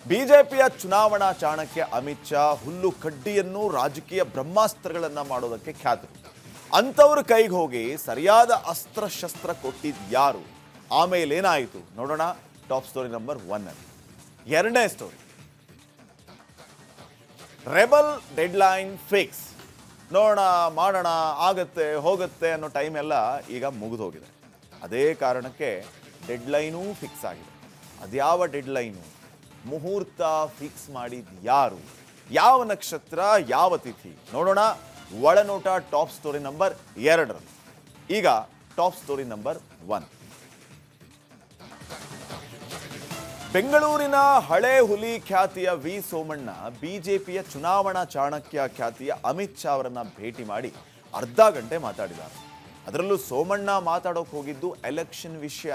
ಬಿಜೆಪಿಯ ಚುನಾವಣಾ ಚಾಣಕ್ಯ ಅಮಿತ್ ಶಾ ಹುಲ್ಲು ಕಡ್ಡಿಯನ್ನು ರಾಜಕೀಯ ಬ್ರಹ್ಮಾಸ್ತ್ರಗಳನ್ನ ಮಾಡೋದಕ್ಕೆ ಖ್ಯಾತರು. ಅಂಥವ್ರ ಕೈಗೆ ಹೋಗಿ ಸರಿಯಾದ ಅಸ್ತ್ರಶಸ್ತ್ರ ಕೊಟ್ಟಿದ್ ಯಾರು, ಆಮೇಲೆ ಏನಾಯಿತು ನೋಡೋಣ. ಟಾಪ್ ಸ್ಟೋರಿ ನಂಬರ್ 1 ಅಲ್ಲಿ ಎರಡನೇ ಸ್ಟೋರಿ, ರೆಬಲ್ ಡೆಡ್ಲೈನ್ ಫಿಕ್ಸ್. ನೋಡೋಣ, ಮಾಡೋಣ, ಆಗತ್ತೆ ಹೋಗುತ್ತೆ ಅನ್ನೋ ಟೈಮ್ ಎಲ್ಲ ಈಗ ಮುಗಿದೋಗಿದೆ. ಅದೇ ಕಾರಣಕ್ಕೆ ಡೆಡ್ಲೈನೂ ಫಿಕ್ಸ್ ಆಗಿದೆ. ಅದ್ಯಾವ ಡೆಡ್ಲೈನು, ಮುಹೂರ್ತ ಫಿಕ್ಸ್ ಮಾಡಿದ ಯಾರು, ಯಾವ ನಕ್ಷತ್ರ, ಯಾವ ತಿಥಿ ನೋಡೋಣ. ಒಳನೋಟ ಟಾಪ್ ಸ್ಟೋರಿ ನಂಬರ್ 2 ರಲ್ಲಿ. ಈಗ ಟಾಪ್ ಸ್ಟೋರಿ ನಂಬರ್ 1. ಬೆಂಗಳೂರಿನ ಹಳೆ ಹುಲಿ ಖ್ಯಾತಿಯ ವಿ ಸೋಮಣ್ಣ ಬಿಜೆಪಿಯ ಚುನಾವಣಾ ಚಾಣಕ್ಯ ಖ್ಯಾತಿಯ ಅಮಿತ್ ಶಾ ಅವರನ್ನ ಭೇಟಿ ಮಾಡಿ ಅರ್ಧ ಗಂಟೆ ಮಾತಾಡಿದ್ದಾರೆ. ಅದರಲ್ಲೂ ಸೋಮಣ್ಣ ಮಾತಾಡೋಕೆ ಹೋಗಿದ್ದು ಎಲೆಕ್ಷನ್ ವಿಷಯ.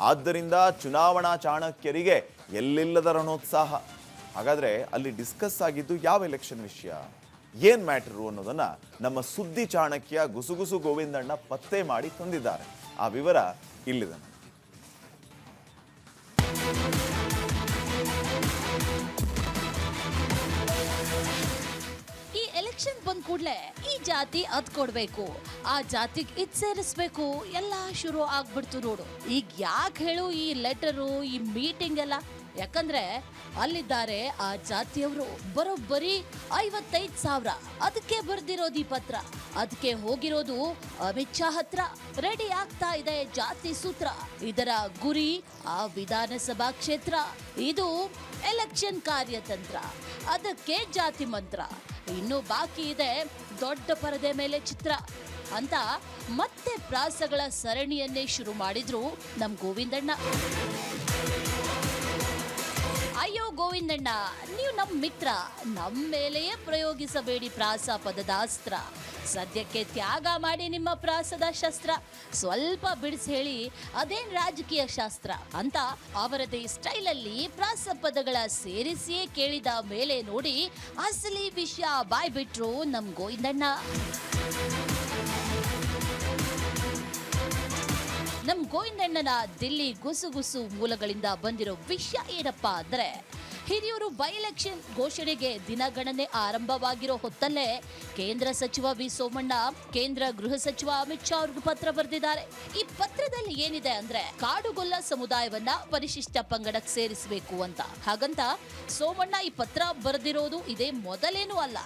ಆದ್ದರಿಂದ ಚುನಾವಣಾ ಚಾಣಕ್ಯರಿಗೆ ಎಲ್ಲಿಲ್ಲದ ರಣೋತ್ಸಾಹ. ಹಾಗಾದ್ರೆ ಅಲ್ಲಿ ಡಿಸ್ಕಸ್ ಆಗಿದ್ದು ಯಾವ ಎಲೆಕ್ಷನ್ ವಿಷಯ, ಏನ್ ಮ್ಯಾಟರು ಅನ್ನೋದನ್ನ ನಮ್ಮ ಸುದ್ದಿ ಚಾಣಕ್ಯ ಗುಸುಗುಸು ಗೋವಿಂದಣ್ಣ ಪತ್ತೆ ಮಾಡಿ ತಂದಿದ್ದಾರೆ. ಆ ವಿವರ ಇಲ್ಲಿದೆ. ಈ ಎಲೆಕ್ಷನ್ ಬಂದ್ ಕೂಡ್ಲೆ ಈ ಜಾತಿ ಅದ್ ಕೊಡ್ಬೇಕು, ಆ ಜಾತಿಗೆ ಇದ್ ಸೇರಿಸ್ಬೇಕು ಎಲ್ಲ ಶುರು ಆಗ್ಬಿಡ್ತು ನೋಡು. ಈಗ ಯಾಕೆ ಹೇಳು ಈ ಲೆಟರು, ಈ ಮೀಟಿಂಗ್ ಎಲ್ಲ? ಯಾಕಂದ್ರೆ ಅಲ್ಲಿದ್ದಾರೆ ಆ ಜಾತಿಯವರು ಬರೋಬ್ಬರಿ 55,000. ಅದಕ್ಕೆ ಬರ್ದಿರೋದು ಈ ಪತ್ರ. ಅದಕ್ಕೆ ಹೋಗಿರೋದು ಅಮಿತ್ ಶಾ ಹತ್ರ. ರೆಡಿ ಆಗ್ತಾ ಇದೆ ಜಾತಿ ಸೂತ್ರ. ಇದರ ಗುರಿ ಆ ವಿಧಾನಸಭಾ ಕ್ಷೇತ್ರ. ಇದು ಎಲೆಕ್ಷನ್ ಕಾರ್ಯತಂತ್ರ, ಅದಕ್ಕೆ ಜಾತಿ ಮಂತ್ರ. ಇನ್ನು ಬಾಕಿ ಇದೆ ದೊಡ್ಡ ಪರದೆ ಮೇಲೆ ಚಿತ್ರ ಅಂತ ಮತ್ತೆ ಪ್ರಾಸಗಳ ಸರಣಿಯನ್ನೇ ಶುರು ಮಾಡಿದ್ರು ನಮ್ ಗೋವಿಂದಣ್ಣ. ಅಯ್ಯೋ ಗೋವಿಂದಣ್ಣ, ನೀವು ನಮ್ಮ ಮಿತ್ರ, ನಮ್ಮ ಮೇಲೆಯೇ ಪ್ರಯೋಗಿಸಬೇಡಿ ಪ್ರಾಸ ಪದದ ಅಸ್ತ್ರ. ಸದ್ಯಕ್ಕೆ ತ್ಯಾಗ ಮಾಡಿ ನಿಮ್ಮ ಪ್ರಾಸದ ಶಸ್ತ್ರ. ಸ್ವಲ್ಪ ಬಿಡಿಸಿ ಹೇಳಿ ಅದೇನ್ ರಾಜಕೀಯ ಶಾಸ್ತ್ರ ಅಂತ ಅವರದೇ ಸ್ಟೈಲಲ್ಲಿ ಪ್ರಾಸ ಪದಗಳ ಸೇರಿಸಿಯೇ ಕೇಳಿದ ಮೇಲೆ ನೋಡಿ ಅಸಲಿ ವಿಷಯ ಬಾಯ್ ಬಿಟ್ರು ನಮ್ ಗೋವಿಂದಣ್ಣ. ನಮ್ ಗೋವಿಂದಣ್ಣನ ದಿಲ್ಲಿ ಗುಸುಗುಸು ಮೂಲಗಳಿಂದ ಬಂದಿರೋ ವಿಷಯ ಏನಪ್ಪಾ ಅಂದ್ರೆ, ಹಿರಿಯೂರು ಬೈ ಎಲೆಕ್ಷನ್ ಘೋಷಣೆಗೆ ದಿನಗಣನೆ ಆರಂಭವಾಗಿರೋ ಹೊತ್ತಲ್ಲೇ ಕೇಂದ್ರ ಸಚಿವ ವಿ ಸೋಮಣ್ಣ ಕೇಂದ್ರ ಗೃಹ ಸಚಿವ ಅಮಿತ್ ಶಾ ಅವ್ರಿಗೆ ಪತ್ರ ಬರೆದಿದ್ದಾರೆ. ಈ ಪತ್ರದಲ್ಲಿ ಏನಿದೆ ಅಂದ್ರೆ, ಕಾಡುಗೊಲ್ಲ ಸಮುದಾಯವನ್ನ ಪರಿಶಿಷ್ಟ ಪಂಗಡಕ್ಕೆ ಸೇರಿಸಬೇಕು ಅಂತ. ಹಾಗಂತ ಸೋಮಣ್ಣ ಈ ಪತ್ರ ಬರೆದಿರೋದು ಇದೇ ಮೊದಲೇನೂ ಅಲ್ಲ.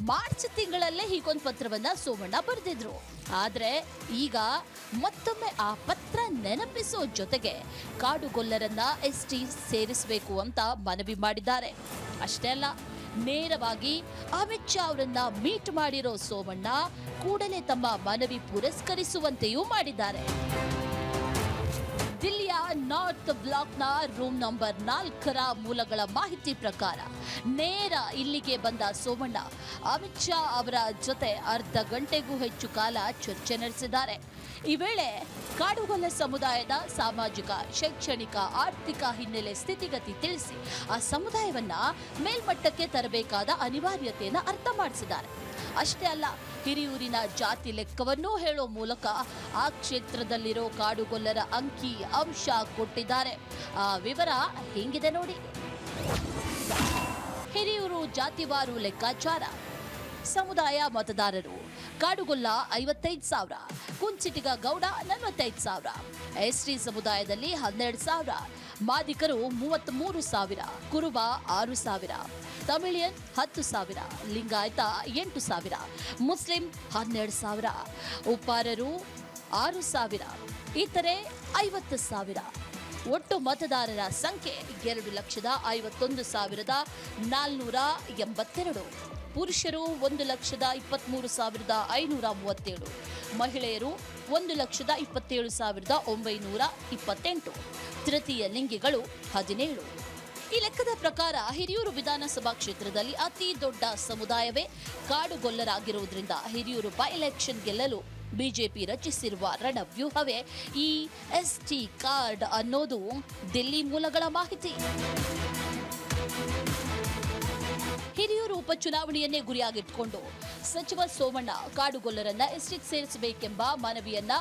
ಮಾರ್ಚ್ ತಿಂಗಳಲ್ಲೇ ಹೀಗೊಂದು ಪತ್ರವನ್ನ ಸೋಮಣ್ಣ ಬರೆದಿದ್ರು. ಆದ್ರೆ ಈಗ ಮತ್ತೊಮ್ಮೆ ಆ ಪತ್ರ ನೆನಪಿಸೋ ಜೊತೆಗೆ ಕಾಡುಗೊಲ್ಲರನ್ನ ಎಸ್ಟಿ ಸೇರಿಸಬೇಕು ಅಂತ ಮನವಿ ಮಾಡಿದ್ದಾರೆ. ಅಷ್ಟೇ ಅಲ್ಲ, ನೇರವಾಗಿ ಅಮಿತ್ ಶಾ ಅವರನ್ನ ಮೀಟ್ ಮಾಡಿರೋ ಸೋಮಣ್ಣ ಕೂಡಲೇ ತಮ್ಮ ಮನವಿ ಪುರಸ್ಕರಿಸುವಂತೆಯೂ ಮಾಡಿದ್ದಾರೆ. ದಿಲ್ಲಿಯ ನಾರ್ತ್ ಬ್ಲಾಕ್ನ ರೂಮ್ ನಂಬರ್ 4ರ ಮೂಲಗಳ ಮಾಹಿತಿ ಪ್ರಕಾರ ನೇರ ಇಲ್ಲಿಗೆ ಬಂದ ಸೋಮಣ್ಣ ಅಮಿತ್ ಶಾ ಅವರ ಜೊತೆ ಅರ್ಧ ಗಂಟೆಗೂ ಹೆಚ್ಚು ಕಾಲ ಚರ್ಚೆ ನಡೆಸಿದ್ದಾರೆ. ಈ ವೇಳೆ ಕಾಡುಗೊಲ್ಲ ಸಮುದಾಯದ ಸಾಮಾಜಿಕ, ಶೈಕ್ಷಣಿಕ, ಆರ್ಥಿಕ ಹಿನ್ನೆಲೆ ಸ್ಥಿತಿಗತಿ ತಿಳಿಸಿ ಆ ಸಮುದಾಯವನ್ನ ಮೇಲ್ಮಟ್ಟಕ್ಕೆ ತರಬೇಕಾದ ಅನಿವಾರ್ಯತೆಯನ್ನು ಅರ್ಥ ಮಾಡಿಸಿದ್ದಾರೆ. ಅಷ್ಟೇ ಅಲ್ಲ, ಹಿರಿಯೂರಿನ ಜಾತಿ ಲೆಕ್ಕವನ್ನೂ ಹೇಳೋ ಮೂಲಕ ಆ ಕ್ಷೇತ್ರದಲ್ಲಿರೋ ಕಾಡುಗೊಲ್ಲರ ಅಂಕಿ ಅಂಶ ಕೊಟ್ಟಿದ್ದಾರೆ. ಆ ವಿವರ ಹಿಂಗಿದೆ ನೋಡಿ. ಹಿರಿಯೂರು ಜಾತಿವಾರು ಲೆಕ್ಕಾಚಾರ. ಸಮುದಾಯ ಮತದಾರರು: ಕಾಡುಗೊಲ್ಲ 55,000, ಕುಂಚಿಟಿಗ ಗೌಡ 45,000, ಎಸ್ಟಿ ಸಮುದಾಯದಲ್ಲಿ 12,000, ಮಾದಿಕರು 33,000, ಕುರುಬ 6,000, ತಮಿಳಿಯನ್ 10,000, ಲಿಂಗಾಯತ 8,000, ಮುಸ್ಲಿಂ 12,000, ಉಪ್ಪಾರರು 6,000, ಇತರೆ 50,000. ಒಟ್ಟು ಮತದಾರರ ಸಂಖ್ಯೆ 2,51,482. ಪುರುಷರು 1,23,537, ಮಹಿಳೆಯರು 1,27,928, ತೃತೀಯ ಲಿಂಗಿಗಳು 17. ಈ ಲೆಕ್ಕದ ಪ್ರಕಾರ ಹಿರಿಯೂರು ವಿಧಾನಸಭಾ ಕ್ಷೇತ್ರದಲ್ಲಿ ಅತಿ ದೊಡ್ಡ ಸಮುದಾಯವೇ ಕಾಡುಗೊಲ್ಲರಾಗಿರುವುದರಿಂದ ಹಿರಿಯೂರು ಬೈ ಎಲೆಕ್ಷನ್ ಗೆಲ್ಲಲು ಬಿಜೆಪಿ ರಚಿಸಿರುವ ರಣವ್ಯೂಹವೇ ಈ ಎಸ್ಟಿ ಕಾರ್ಡ್ ಅನ್ನೋದು ದಿಲ್ಲಿ ಮೂಲಗಳ ಮಾಹಿತಿ. ಹಿರಿಯೂರು ಉಪಚುನಾವಣೆಯನ್ನೇ ಗುರಿಯಾಗಿಟ್ಕೊಂಡು ಸಚಿವ ಸೋಮಣ್ಣ ಕಾಡುಗೊಲ್ಲರನ್ನ ಎಸ್ಟಿಗೆ ಸೇರಿಸಬೇಕೆಂಬ ಮನವಿಯನ್ನ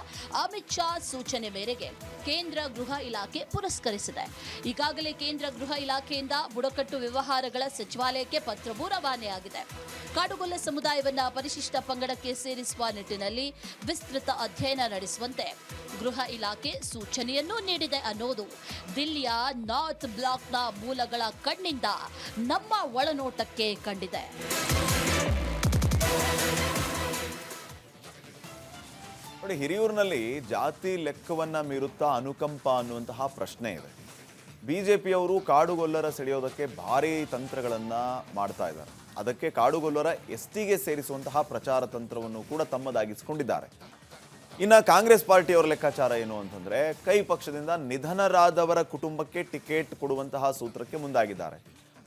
ಅಮಿತ್ ಶಾ ಸೂಚನೆ ಮೇರೆಗೆ ಕೇಂದ್ರ ಗೃಹ ಇಲಾಖೆ ಪುರಸ್ಕರಿಸಿದೆ. ಈಗಾಗಲೇ ಕೇಂದ್ರ ಗೃಹ ಇಲಾಖೆಯಿಂದ ಬುಡಕಟ್ಟು ವ್ಯವಹಾರಗಳ ಸಚಿವಾಲಯಕ್ಕೆ ಪತ್ರವೂ ರವಾನೆಯಾಗಿದೆ. ಕಾಡುಗೊಲ್ಲ ಸಮುದಾಯವನ್ನ ಪರಿಶಿಷ್ಟ ಪಂಗಡಕ್ಕೆ ಸೇರಿಸುವ ನಿಟ್ಟಿನಲ್ಲಿ ವಿಸ್ತೃತ ಅಧ್ಯಯನ ನಡೆಸುವಂತೆ ಗೃಹ ಇಲಾಖೆ ಸೂಚನೆಯನ್ನೂ ನೀಡಿದೆ ಅನ್ನೋದು ದಿಲ್ಲಿಯ ನಾರ್ತ್ ಬ್ಲಾಕ್ನ ಮೂಲಗಳ ಕಣ್ಣಿಂದ ನಮ್ಮ ಒಳನೋಟಕ್ಕೆ ಕಂಡಿದೆ. ನೋಡಿ, ಹಿರಿಯೂರಿನಲ್ಲಿ ಜಾತಿ ಲೆಕ್ಕವನ್ನ ಮೀರುತ್ತಾ ಅನುಕಂಪ ಅನ್ನುವಂತಹ ಪ್ರಶ್ನೆ ಇದೆ. ಬಿಜೆಪಿಯವರು ಕಾಡುಗೊಲ್ಲರ ಸೆಳೆಯೋದಕ್ಕೆ ಭಾರಿ ತಂತ್ರಗಳನ್ನ ಮಾಡ್ತಾ ಇದ್ದಾರೆ. ಅದಕ್ಕೆ ಕಾಡುಗೊಲ್ಲರ ಎಸ್ಟಿಗೆ ಸೇರಿಸುವಂತಹ ಪ್ರಚಾರ ತಂತ್ರವನ್ನು ಕೂಡ ತಮ್ಮದಾಗಿಸಿಕೊಂಡಿದ್ದಾರೆ. ಇನ್ನು ಕಾಂಗ್ರೆಸ್ ಪಾರ್ಟಿಯವರ ಲೆಕ್ಕಾಚಾರ ಏನು ಅಂತಂದ್ರೆ, ಕೈ ಪಕ್ಷದಿಂದ ನಿಧನರಾದವರ ಕುಟುಂಬಕ್ಕೆ ಟಿಕೆಟ್ ಕೊಡುವಂತಹ ಸೂತ್ರಕ್ಕೆ ಮುಂದಾಗಿದ್ದಾರೆ.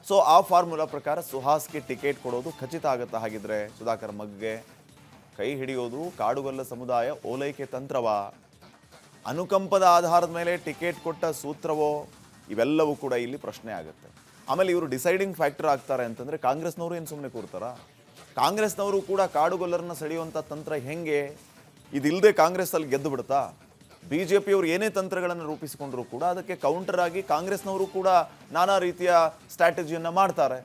ಸೊ ಆ ಫಾರ್ಮುಲಾ ಪ್ರಕಾರ ಸುಹಾಸ್ಗೆ ಟಿಕೆಟ್ ಕೊಡೋದು ಖಚಿತ ಆಗುತ್ತಾ? ಹಾಗಿದ್ರೆ ಸುಧಾಕರ್ ಮಗ್ಗೆ ಕೈ ಹಿಡಿಯೋದು ಕಾಡುಗೊಲ್ಲ ಸಮುದಾಯ ಓಲೈಕೆ ತಂತ್ರವಾ, ಅನುಕಂಪದ ಆಧಾರದ ಮೇಲೆ ಟಿಕೆಟ್ ಕೊಟ್ಟ ಸೂತ್ರವೋ? ಇವೆಲ್ಲವೂ ಕೂಡ ಇಲ್ಲಿ ಪ್ರಶ್ನೆ ಆಗುತ್ತೆ. ಆಮೇಲೆ ಇವರು ಡಿಸೈಡಿಂಗ್ ಫ್ಯಾಕ್ಟರ್ ಆಗ್ತಾರೆ ಅಂತಂದ್ರೆ ಕಾಂಗ್ರೆಸ್ನವರು ಏನು ಸುಮ್ಮನೆ ಕೂರ್ತಾರ? ಕಾಂಗ್ರೆಸ್ನವರು ಕೂಡ ಕಾಡುಗೊಲ್ಲರನ್ನ ಸೆಳೆಯುವಂಥ ತಂತ್ರ ಹೆಂಗೆ? ಇದಿಲ್ಲದೆ ಕಾಂಗ್ರೆಸ್ ಅಲ್ಲಿ ಗೆದ್ದು ಬಿಡುತ್ತಾ? ಬಿಜೆಪಿಯವರು ಏನೇ ತಂತ್ರಗಳನ್ನು ರೂಪಿಸಿಕೊಂಡ್ರು ಕೂಡ ಅದಕ್ಕೆ ಕೌಂಟರ್ ಆಗಿ ಕಾಂಗ್ರೆಸ್ನವರು ಕೂಡ ನಾನಾ ರೀತಿಯ ಸ್ಟ್ರಾಟಜಿಯನ್ನು ಮಾಡ್ತಾರೆ.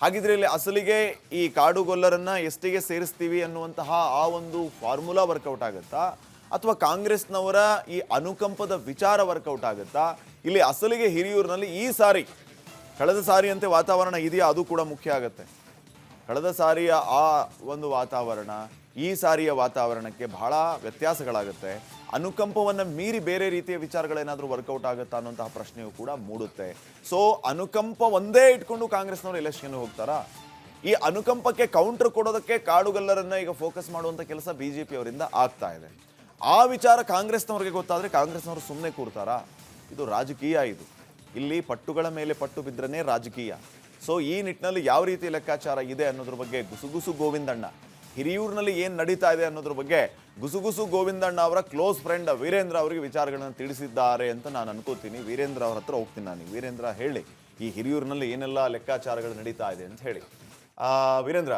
ಹಾಗಿದ್ರೆ ಇಲ್ಲಿ ಅಸಲಿಗೆ ಈ ಕಾಡುಗೊಲ್ಲರನ್ನ ಎಸ್ಟಿಗೆ ಸೇರಿಸ್ತೀವಿ ಅನ್ನುವಂತಹ ಆ ಒಂದು ಫಾರ್ಮುಲಾ ವರ್ಕೌಟ್ ಆಗುತ್ತಾ, ಅಥವಾ ಕಾಂಗ್ರೆಸ್ನವರ ಈ ಅನುಕಂಪದ ವಿಚಾರ ವರ್ಕೌಟ್ ಆಗುತ್ತಾ? ಇಲ್ಲಿ ಅಸಲಿಗೆ ಹಿರಿಯೂರಿನಲ್ಲಿ ಈ ಸಾರಿ ಕಳೆದ ಸಾರಿಯಂತೆ ವಾತಾವರಣ ಇದೆಯಾ? ಅದು ಕೂಡ ಮುಖ್ಯ ಆಗುತ್ತೆ. ಕಳೆದ ಸಾರಿಯ ಆ ಒಂದು ವಾತಾವರಣ ಈ ಸಾರಿಯ ವಾತಾವರಣಕ್ಕೆ ಬಹಳ ವ್ಯತ್ಯಾಸಗಳಾಗುತ್ತೆ. ಅನುಕಂಪವನ್ನು ಮೀರಿ ಬೇರೆ ರೀತಿಯ ವಿಚಾರಗಳೇನಾದರೂ ವರ್ಕೌಟ್ ಆಗುತ್ತಾ ಅನ್ನುವಂತಹ ಪ್ರಶ್ನೆಯೂ ಕೂಡ ಮೂಡುತ್ತೆ. ಸೊ ಅನುಕಂಪ ಒಂದೇ ಇಟ್ಕೊಂಡು ಕಾಂಗ್ರೆಸ್ನವರು ಎಲೆಕ್ಷನ್ಗೆ ಹೋಗ್ತಾರಾ? ಈ ಅನುಕಂಪಕ್ಕೆ ಕೌಂಟರ್ ಕೊಡೋದಕ್ಕೆ ಕಾಡುಗೊಲ್ಲರನ್ನ ಈಗ ಫೋಕಸ್ ಮಾಡುವಂಥ ಕೆಲಸ ಬಿಜೆಪಿ ಅವರಿಂದ ಆಗ್ತಾ ಇದೆ. ಆ ವಿಚಾರ ಕಾಂಗ್ರೆಸ್ನವ್ರಿಗೆ ಗೊತ್ತಾದರೆ ಕಾಂಗ್ರೆಸ್ನವರು ಸುಮ್ಮನೆ ಕೂರ್ತಾರಾ? ಇದು ರಾಜಕೀಯ. ಇಲ್ಲಿ ಪಟ್ಟುಗಳ ಮೇಲೆ ಪಟ್ಟು ಬಿದ್ರನೇ ರಾಜಕೀಯ. ಸೊ ಈ ನಿಟ್ಟಿನಲ್ಲಿ ಯಾವ ರೀತಿ ಲೆಕ್ಕಾಚಾರ ಇದೆ ಅನ್ನೋದ್ರ ಬಗ್ಗೆ ಗುಸುಗುಸು ಗೋವಿಂದಣ್ಣ ಹಿರಿಯೂರಿನಲ್ಲಿ ಏನು ನಡೀತಾ ಇದೆ ಅನ್ನೋದ್ರ ಬಗ್ಗೆ ಗುಸುಗುಸು ಗೋವಿಂದಣ್ಣ ಅವರ ಕ್ಲೋಸ್ ಫ್ರೆಂಡ್ ವೀರೇಂದ್ರ ಅವರಿಗೆ ವಿಚಾರಗಳನ್ನು ತಿಳಿಸಿದ್ದಾರೆ ಅಂತ ನಾನು ಅನ್ಕೋತೀನಿ. ವೀರೇಂದ್ರ ಅವರ ಹತ್ರ ಹೋಗ್ತೀನಿ ನಾನು. ವೀರೇಂದ್ರ, ಹೇಳಿ, ಈ ಹಿರಿಯೂರಿನಲ್ಲಿ ಏನೆಲ್ಲ ಲೆಕ್ಕಾಚಾರಗಳು ನಡೀತಾ ಇದೆ ಅಂತ ಹೇಳಿ. ವೀರೇಂದ್ರ,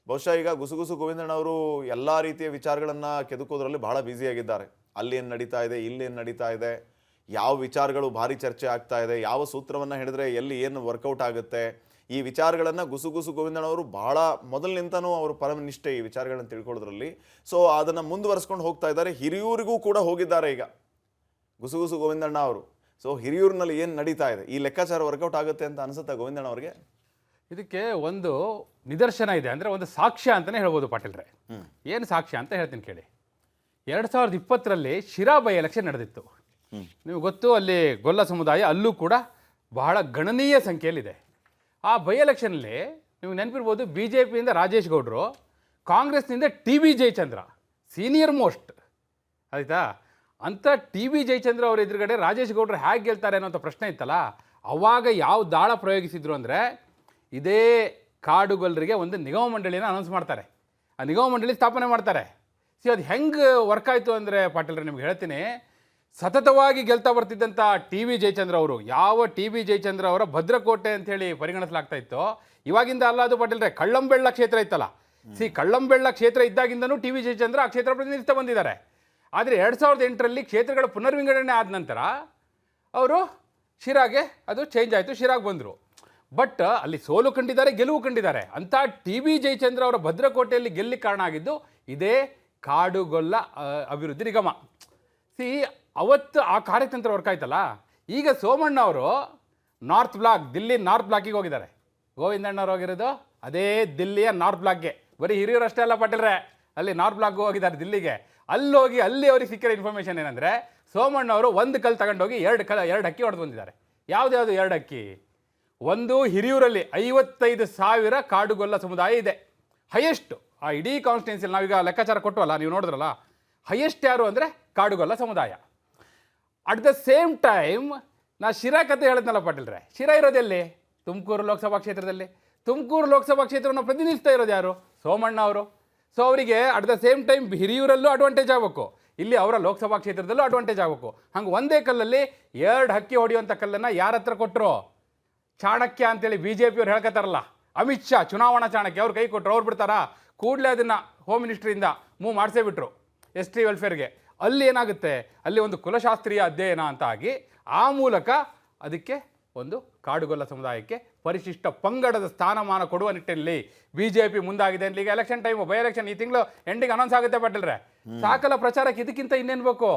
ಬಹುಶಃ ಈಗ ಗುಸುಗುಸು ಗೋವಿಂದಣ್ಣ ಅವರು ಎಲ್ಲ ರೀತಿಯ ವಿಚಾರಗಳನ್ನು ಕೆದಕೋದ್ರಲ್ಲಿ ಬಹಳ ಬ್ಯುಸಿಯಾಗಿದ್ದಾರೆ. ಅಲ್ಲಿ ಏನು ನಡೀತಾ ಇದೆ, ಇಲ್ಲೇನು ನಡೀತಾ ಇದೆ, ಯಾವ ವಿಚಾರಗಳು ಭಾರಿ ಚರ್ಚೆ ಆಗ್ತಾ ಇದೆ, ಯಾವ ಸೂತ್ರವನ್ನು ಹಿಡಿದ್ರೆ ಎಲ್ಲಿ ಏನು ವರ್ಕೌಟ್ ಆಗುತ್ತೆ, ಈ ವಿಚಾರಗಳನ್ನು ಗುಸುಗುಸು ಗೋವಿಂದಣ್ಣವರು ಬಹಳ ಮೊದಲಿನಿಂದನೂ ಅವರು ಪರಮನಿಷ್ಠೆ ಈ ವಿಚಾರಗಳನ್ನು ತಿಳ್ಕೊಳ್ಳೋದ್ರಲ್ಲಿ. ಸೊ ಅದನ್ನು ಮುಂದುವರಿಸ್ಕೊಂಡು ಹೋಗ್ತಾ ಇದ್ದಾರೆ. ಹಿರಿಯೂರಿಗೂ ಕೂಡ ಹೋಗಿದ್ದಾರೆ ಈಗ ಗುಸುಗುಸು ಗೋವಿಂದಣ್ಣ ಅವರು. ಸೊ ಹಿರಿಯೂರಿನಲ್ಲಿ ಏನು ನಡೀತಾ ಇದೆ, ಈ ಲೆಕ್ಕಾಚಾರ ವರ್ಕೌಟ್ ಆಗುತ್ತೆ ಅಂತ ಅನಿಸುತ್ತಾ ಗೋವಿಂದಣ್ಣ ಅವರಿಗೆ? ಇದಕ್ಕೆ ಒಂದು ನಿದರ್ಶನ ಇದೆ, ಅಂದರೆ ಒಂದು ಸಾಕ್ಷ್ಯ ಅಂತಲೇ ಹೇಳ್ಬೋದು ಪಾಟೀಲ್ರೆ. ಏನು ಸಾಕ್ಷ್ಯ ಅಂತ ಹೇಳ್ತೀನಿ ಕೇಳಿ. 2020ರಲ್ಲಿ ಶಿರಾ ಬೈ ಎಲೆಕ್ಷನ್ ನಡೆದಿತ್ತು. ನೀವು ಗೊತ್ತು, ಅಲ್ಲಿ ಗೊಲ್ಲ ಸಮುದಾಯ ಅಲ್ಲೂ ಕೂಡ ಬಹಳ ಗಣನೀಯ ಸಂಖ್ಯೆಯಲ್ಲಿದೆ. ಆ ಬೈ ಎಲೆಕ್ಷನ್ನಲ್ಲಿ ನೀವು ನೆನಪಿರ್ಬೋದು, ಬಿ ಜೆ ಪಿಯಿಂದ ರಾಜೇಶ್ ಗೌಡರು, ಕಾಂಗ್ರೆಸ್ನಿಂದ T B Jayachandra, senior most ಆಯಿತಾ. ಅಂಥ ಟಿ ಬಿ ಜಯಚಂದ್ರ ಅವ್ರ ಎದುರುಗಡೆ ರಾಜೇಶ್ ಗೌಡರು ಹೇಗೆ ಗೆಲ್ತಾರೆ ಅನ್ನೋಂಥ ಪ್ರಶ್ನೆ ಇತ್ತಲ್ಲ, ಅವಾಗ ಯಾವ ದಾಳ ಪ್ರಯೋಗಿಸಿದ್ರು ಅಂದರೆ, ಇದೇ ಕಾಡುಗೊಲ್ಲರಿಗೆ ಒಂದು ನಿಗಮ ಮಂಡಳಿನ ಅನೌನ್ಸ್ ಮಾಡ್ತಾರೆ, ಆ ನಿಗಮ ಮಂಡಳಿ ಸ್ಥಾಪನೆ ಮಾಡ್ತಾರೆ. ಅದು ಹೆಂಗೆ ವರ್ಕ್ ಆಯಿತು ಅಂದರೆ ಪಾಟೀಲ್ರೆ, ನಿಮ್ಗೆ ಹೇಳ್ತೀನಿ, ಸತತವಾಗಿ ಗೆಲ್ತಾ ಬರ್ತಿದ್ದಂಥ ಟಿ ವಿ ಜಯಚಂದ್ರ ಅವರು, ಯಾವ ಟಿ ವಿ ಜಯಚಂದ್ರ ಅವರ ಭದ್ರಕೋಟೆ ಅಂಥೇಳಿ ಪರಿಗಣಿಸಲಾಗ್ತಾ ಇತ್ತು, ಇವಾಗಿಂದ ಅಲ್ಲ ಅದು ಪಾಟೀಲ್ರೆ, ಕಳ್ಳಂಬೆಳ್ಳ ಕ್ಷೇತ್ರ ಇತ್ತಲ್ಲ, ಕಳ್ಳಂಬೆಳ್ಳ ಕ್ಷೇತ್ರ ಇದ್ದಾಗಿಂದನೂ ಟಿ ವಿ ಜಯಚಂದ್ರ ಆ ಕ್ಷೇತ್ರ ಪ್ರತಿನಿಧಿಸ್ತಾ ಬಂದಿದ್ದಾರೆ. ಆದರೆ 2008ರಲ್ಲಿ ಕ್ಷೇತ್ರಗಳ ಪುನರ್ವಿಂಗಡಣೆ ಆದ ನಂತರ ಅವರು ಶಿರಾಗೆ ಅದು ಚೇಂಜ್ ಆಯಿತು, ಶಿರಾಗೆ ಬಂದರು. ಬಟ್ ಅಲ್ಲಿ ಸೋಲು ಕಂಡಿದ್ದಾರೆ, ಗೆಲುವು ಕಂಡಿದ್ದಾರೆ. ಅಂಥ ಟಿ ಬಿ ಜಯಚಂದ್ರ ಅವರ ಭದ್ರಕೋಟೆಯಲ್ಲಿ ಗೆಲ್ಲಿ ಕಾರಣ ಆಗಿದ್ದು ಇದೇ ಕಾಡುಗೊಲ್ಲ ಅಭಿವೃದ್ಧಿ ನಿಗಮ. ಅವತ್ತು ಆ ಕಾರ್ಯತಂತ್ರ ವರ್ಕ್ ಆಯ್ತಲ್ಲ. ಈಗ ಸೋಮಣ್ಣ ಅವರು ನಾರ್ತ್ ಬ್ಲಾಕ್, ದಿಲ್ಲಿ ನಾರ್ತ್ ಬ್ಲಾಕಿಗೆ ಹೋಗಿದ್ದಾರೆ. ಗೋವಿಂದಣ್ಣವ್ರು ಹೋಗಿರೋದು ಅದೇ ದಿಲ್ಲಿಯ ನಾರ್ತ್ ಬ್ಲಾಕ್ಗೆ. ಬರೀ ಹಿರಿಯರು ಅಷ್ಟೇ ಅಲ್ಲ ಪಾಟೀಲ್ರೆ, ಅಲ್ಲಿ ನಾರ್ತ್ ಬ್ಲಾಕ್ಗೆ ಹೋಗಿದ್ದಾರೆ, ದಿಲ್ಲಿಗೆ. ಅಲ್ಲಿ ಹೋಗಿ ಅಲ್ಲಿ ಅವ್ರಿಗೆ ಸಿಕ್ಕಿರೋ ಇನ್ಫಾರ್ಮೇಷನ್ ಏನಂದರೆ, ಸೋಮಣ್ಣವರು ಒಂದು ಕಲ್ಲು ತಗೊಂಡೋಗಿ ಎರಡು ಅಕ್ಕಿ ಹೊಡೆದು ಬಂದಿದ್ದಾರೆ. ಯಾವ್ದು 2 ಅಕ್ಕಿ? ಒಂದು, ಹಿರಿಯೂರಲ್ಲಿ 55,000 ಕಾಡುಗೊಲ್ಲ ಸಮುದಾಯ ಇದೆ, ಹೈಯೆಸ್ಟ್ ಆ ಇಡೀ ಕಾನ್ಸ್ಟಿಟ್ಯೂನ್ಸಿಯಲ್ಲಿ. ನಾವೀಗ ಲೆಕ್ಕಾಚಾರ ಕೊಟ್ಟವಲ್ಲ, ನೀವು ನೋಡಿದ್ರಲ್ಲ, ಹೈಯೆಸ್ಟ್ ಯಾರು ಅಂದರೆ ಕಾಡುಗೊಲ್ಲ ಸಮುದಾಯ. ಅಟ್ ದ ಸೇಮ್ ಟೈಮ್ ನಾ ಶಿರಾ ಕತೆ ಹೇಳಿದ್ನಲ್ಲ ಪಾಟೀಲ್ರೆ, ಶಿರಾ ಇರೋದೆಲ್ಲಿ? ತುಮಕೂರು ಲೋಕಸಭಾ ಕ್ಷೇತ್ರದಲ್ಲಿ. ತುಮಕೂರು ಲೋಕಸಭಾ ಕ್ಷೇತ್ರವನ್ನು ಪ್ರತಿನಿಧಿಸ್ತಾ ಇರೋದು ಯಾರು? ಸೋಮಣ್ಣ ಅವರು. ಸೊ ಅವರಿಗೆ ಅಟ್ ದ ಸೇಮ್ ಟೈಮ್ ಹಿರಿಯೂರಲ್ಲೂ ಅಡ್ವಾಂಟೇಜ್ ಆಗಬೇಕು, ಇಲ್ಲಿ ಅವರ ಲೋಕಸಭಾ ಕ್ಷೇತ್ರದಲ್ಲೂ ಅಡ್ವಾಂಟೇಜ್ ಆಗಬೇಕು. ಹಂಗೆ ಒಂದೇ ಕಲ್ಲಲ್ಲಿ 2 ಹಕ್ಕಿ ಹೊಡೆಯುವಂಥ ಕಲ್ಲನ್ನು ಯಾರ ಹತ್ರ ಕೊಟ್ಟರು? ಚಾಣಕ್ಯ ಅಂತೇಳಿ ಬಿ ಜೆ ಪಿಯವ್ರು ಹೇಳ್ಕೊತಾರಲ್ಲ, ಅಮಿತ್ ಶಾ ಚುನಾವಣಾ ಚಾಣಕ್ಯ ಅವ್ರು ಕೈ ಕೊಟ್ಟರು, ಅವ್ರು ಬಿಡ್ತಾರಾ? ಕೂಡಲೇ ಅದನ್ನು ಹೋಮ್ ಮಿನಿಸ್ಟ್ರಿಯಿಂದ ಮೂವ್ ಮಾಡಿಸೇ ಬಿಟ್ರು ST ವೆಲ್ಫೇರ್ಗೆ. ಅಲ್ಲಿ ಏನಾಗುತ್ತೆ, ಅಲ್ಲಿ ಒಂದು ಕುಲಶಾಸ್ತ್ರೀಯ ಅಧ್ಯಯನ ಅಂತ ಆಗಿ ಆ ಮೂಲಕ ಅದಕ್ಕೆ ಒಂದು ಕಾಡುಗೊಲ್ಲ ಸಮುದಾಯಕ್ಕೆ ಪರಿಶಿಷ್ಟ ಪಂಗಡದ ಸ್ಥಾನಮಾನ ಕೊಡುವ ನಿಟ್ಟಿನಲ್ಲಿ BJP ಮುಂದಾಗಿದೆ. ಈಗ ಎಲೆಕ್ಷನ್ ಟೈಮು, ಬೈ ಎಲೆಕ್ಷನ್ ಈ ತಿಂಗಳು ಎಂಡಿಗೆ ಅನೌನ್ಸ್ ಆಗುತ್ತೆ ಪಾಟೀಲ್ರೆ. ಸಾಕಲ್ಲ ಪ್ರಚಾರಕ್ಕೆ ಇದಕ್ಕಿಂತ ಇನ್ನೇನು ಬೇಕು?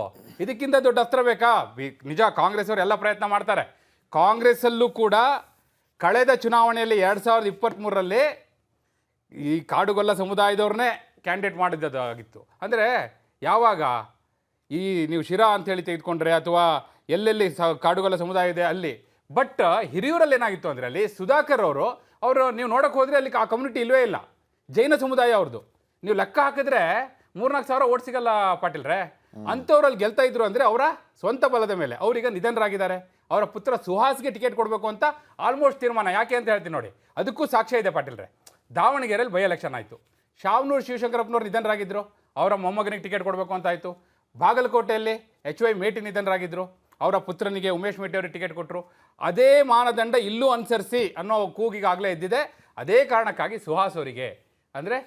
ಇದಕ್ಕಿಂತ ದೊಡ್ಡ ಅಸ್ತ್ರ ಬೇಕಾ? ನಿಜ ಕಾಂಗ್ರೆಸ್ ಅವರು ಎಲ್ಲ ಪ್ರಯತ್ನ ಮಾಡ್ತಾರೆ. ಕಾಂಗ್ರೆಸ್ಸಲ್ಲೂ ಕೂಡ ಕಳೆದ ಚುನಾವಣೆಯಲ್ಲಿ 2023ರಲ್ಲಿ ಈ ಕಾಡುಗೊಲ್ಲ ಸಮುದಾಯದವ್ರನ್ನೇ ಕ್ಯಾಂಡಿಡೇಟ್ ಮಾಡಿದ್ದಾಗಿತ್ತು. ಅಂದರೆ ಯಾವಾಗ ಈ ನೀವು ಶಿರಾ ಅಂತೇಳಿ ತೆಗೆದುಕೊಂಡ್ರೆ ಅಥವಾ ಎಲ್ಲೆಲ್ಲಿ ಕಾಡುಗೊಲ್ಲ ಸಮುದಾಯ ಇದೆ ಅಲ್ಲಿ. ಬಟ್ ಹಿರಿಯೂರಲ್ಲಿ ಏನಾಗಿತ್ತು ಅಂದರೆ ಅಲ್ಲಿ ಸುಧಾಕರ್ ಅವರು ನೀವು ನೋಡೋಕೆ ಹೋದರೆ ಅಲ್ಲಿ ಆ ಕಮ್ಯುನಿಟಿ ಇಲ್ಲವೇ ಇಲ್ಲ, ಜೈನ ಸಮುದಾಯ ಅವ್ರದ್ದು. ನೀವು ಲೆಕ್ಕ ಹಾಕಿದ್ರೆ 3-4 ಸಾವಿರ ಓಟ್ ಸಿಗಲ್ಲ ಪಾಟೀಲ್ರೆ. ಅಂಥವ್ರಲ್ಲಿ ಗೆಲ್ತಾ ಇದ್ರು ಅಂದರೆ ಅವರ ಸ್ವಂತ ಬಲದ ಮೇಲೆ. ಅವರೀಗ ನಿಧನರಾಗಿದ್ದಾರೆ. ಅವರ ಪುತ್ರ ಸುಹಾಸ್ಗೆ ಟಿಕೆಟ್ ಕೊಡಬೇಕು ಅಂತ ಆಲ್ಮೋಸ್ಟ್ ತೀರ್ಮಾನ. ಯಾಕೆ ಅಂತ ಹೇಳ್ತೀನಿ ನೋಡಿ, ಅದಕ್ಕೂ ಸಾಕ್ಷ್ಯ ಇದೆ ಪಾಟೀಲ್ರೆ. ದಾವಣಗೆರೆಯಲ್ಲಿ ಬೈ ಎಲೆಕ್ಷನ್ ಆಯಿತು, ಶಾವನೂರು ಶಿವಶಂಕರಪ್ಪನವ್ರು ನಿಧನರಾಗಿದ್ದರು, ಅವರ ಮೊಮ್ಮಗನಿಗೆ ಟಿಕೆಟ್ ಕೊಡಬೇಕು ಅಂತ ಆಯಿತು. ಬಾಗಲಕೋಟೆಯಲ್ಲಿ HY ಮೇಟಿ ನಿಧನರಾಗಿದ್ದರು, ಅವರ ಪುತ್ರನಿಗೆ ಉಮೇಶ್ ಮೇಟಿ ಅವರಿಗೆ ಟಿಕೆಟ್ ಕೊಟ್ಟರು. ಅದೇ ಮಾನದಂಡ ಇಲ್ಲೂ ಅನುಸರಿಸಿ ಅನ್ನೋ ಕೂಗಿಗಾಗಲೇ ಇದ್ದಿದೆ. ಅದೇ ಕಾರಣಕ್ಕಾಗಿ ಸುಹಾಸ್ ಅವರಿಗೆ ಅಂದರೆ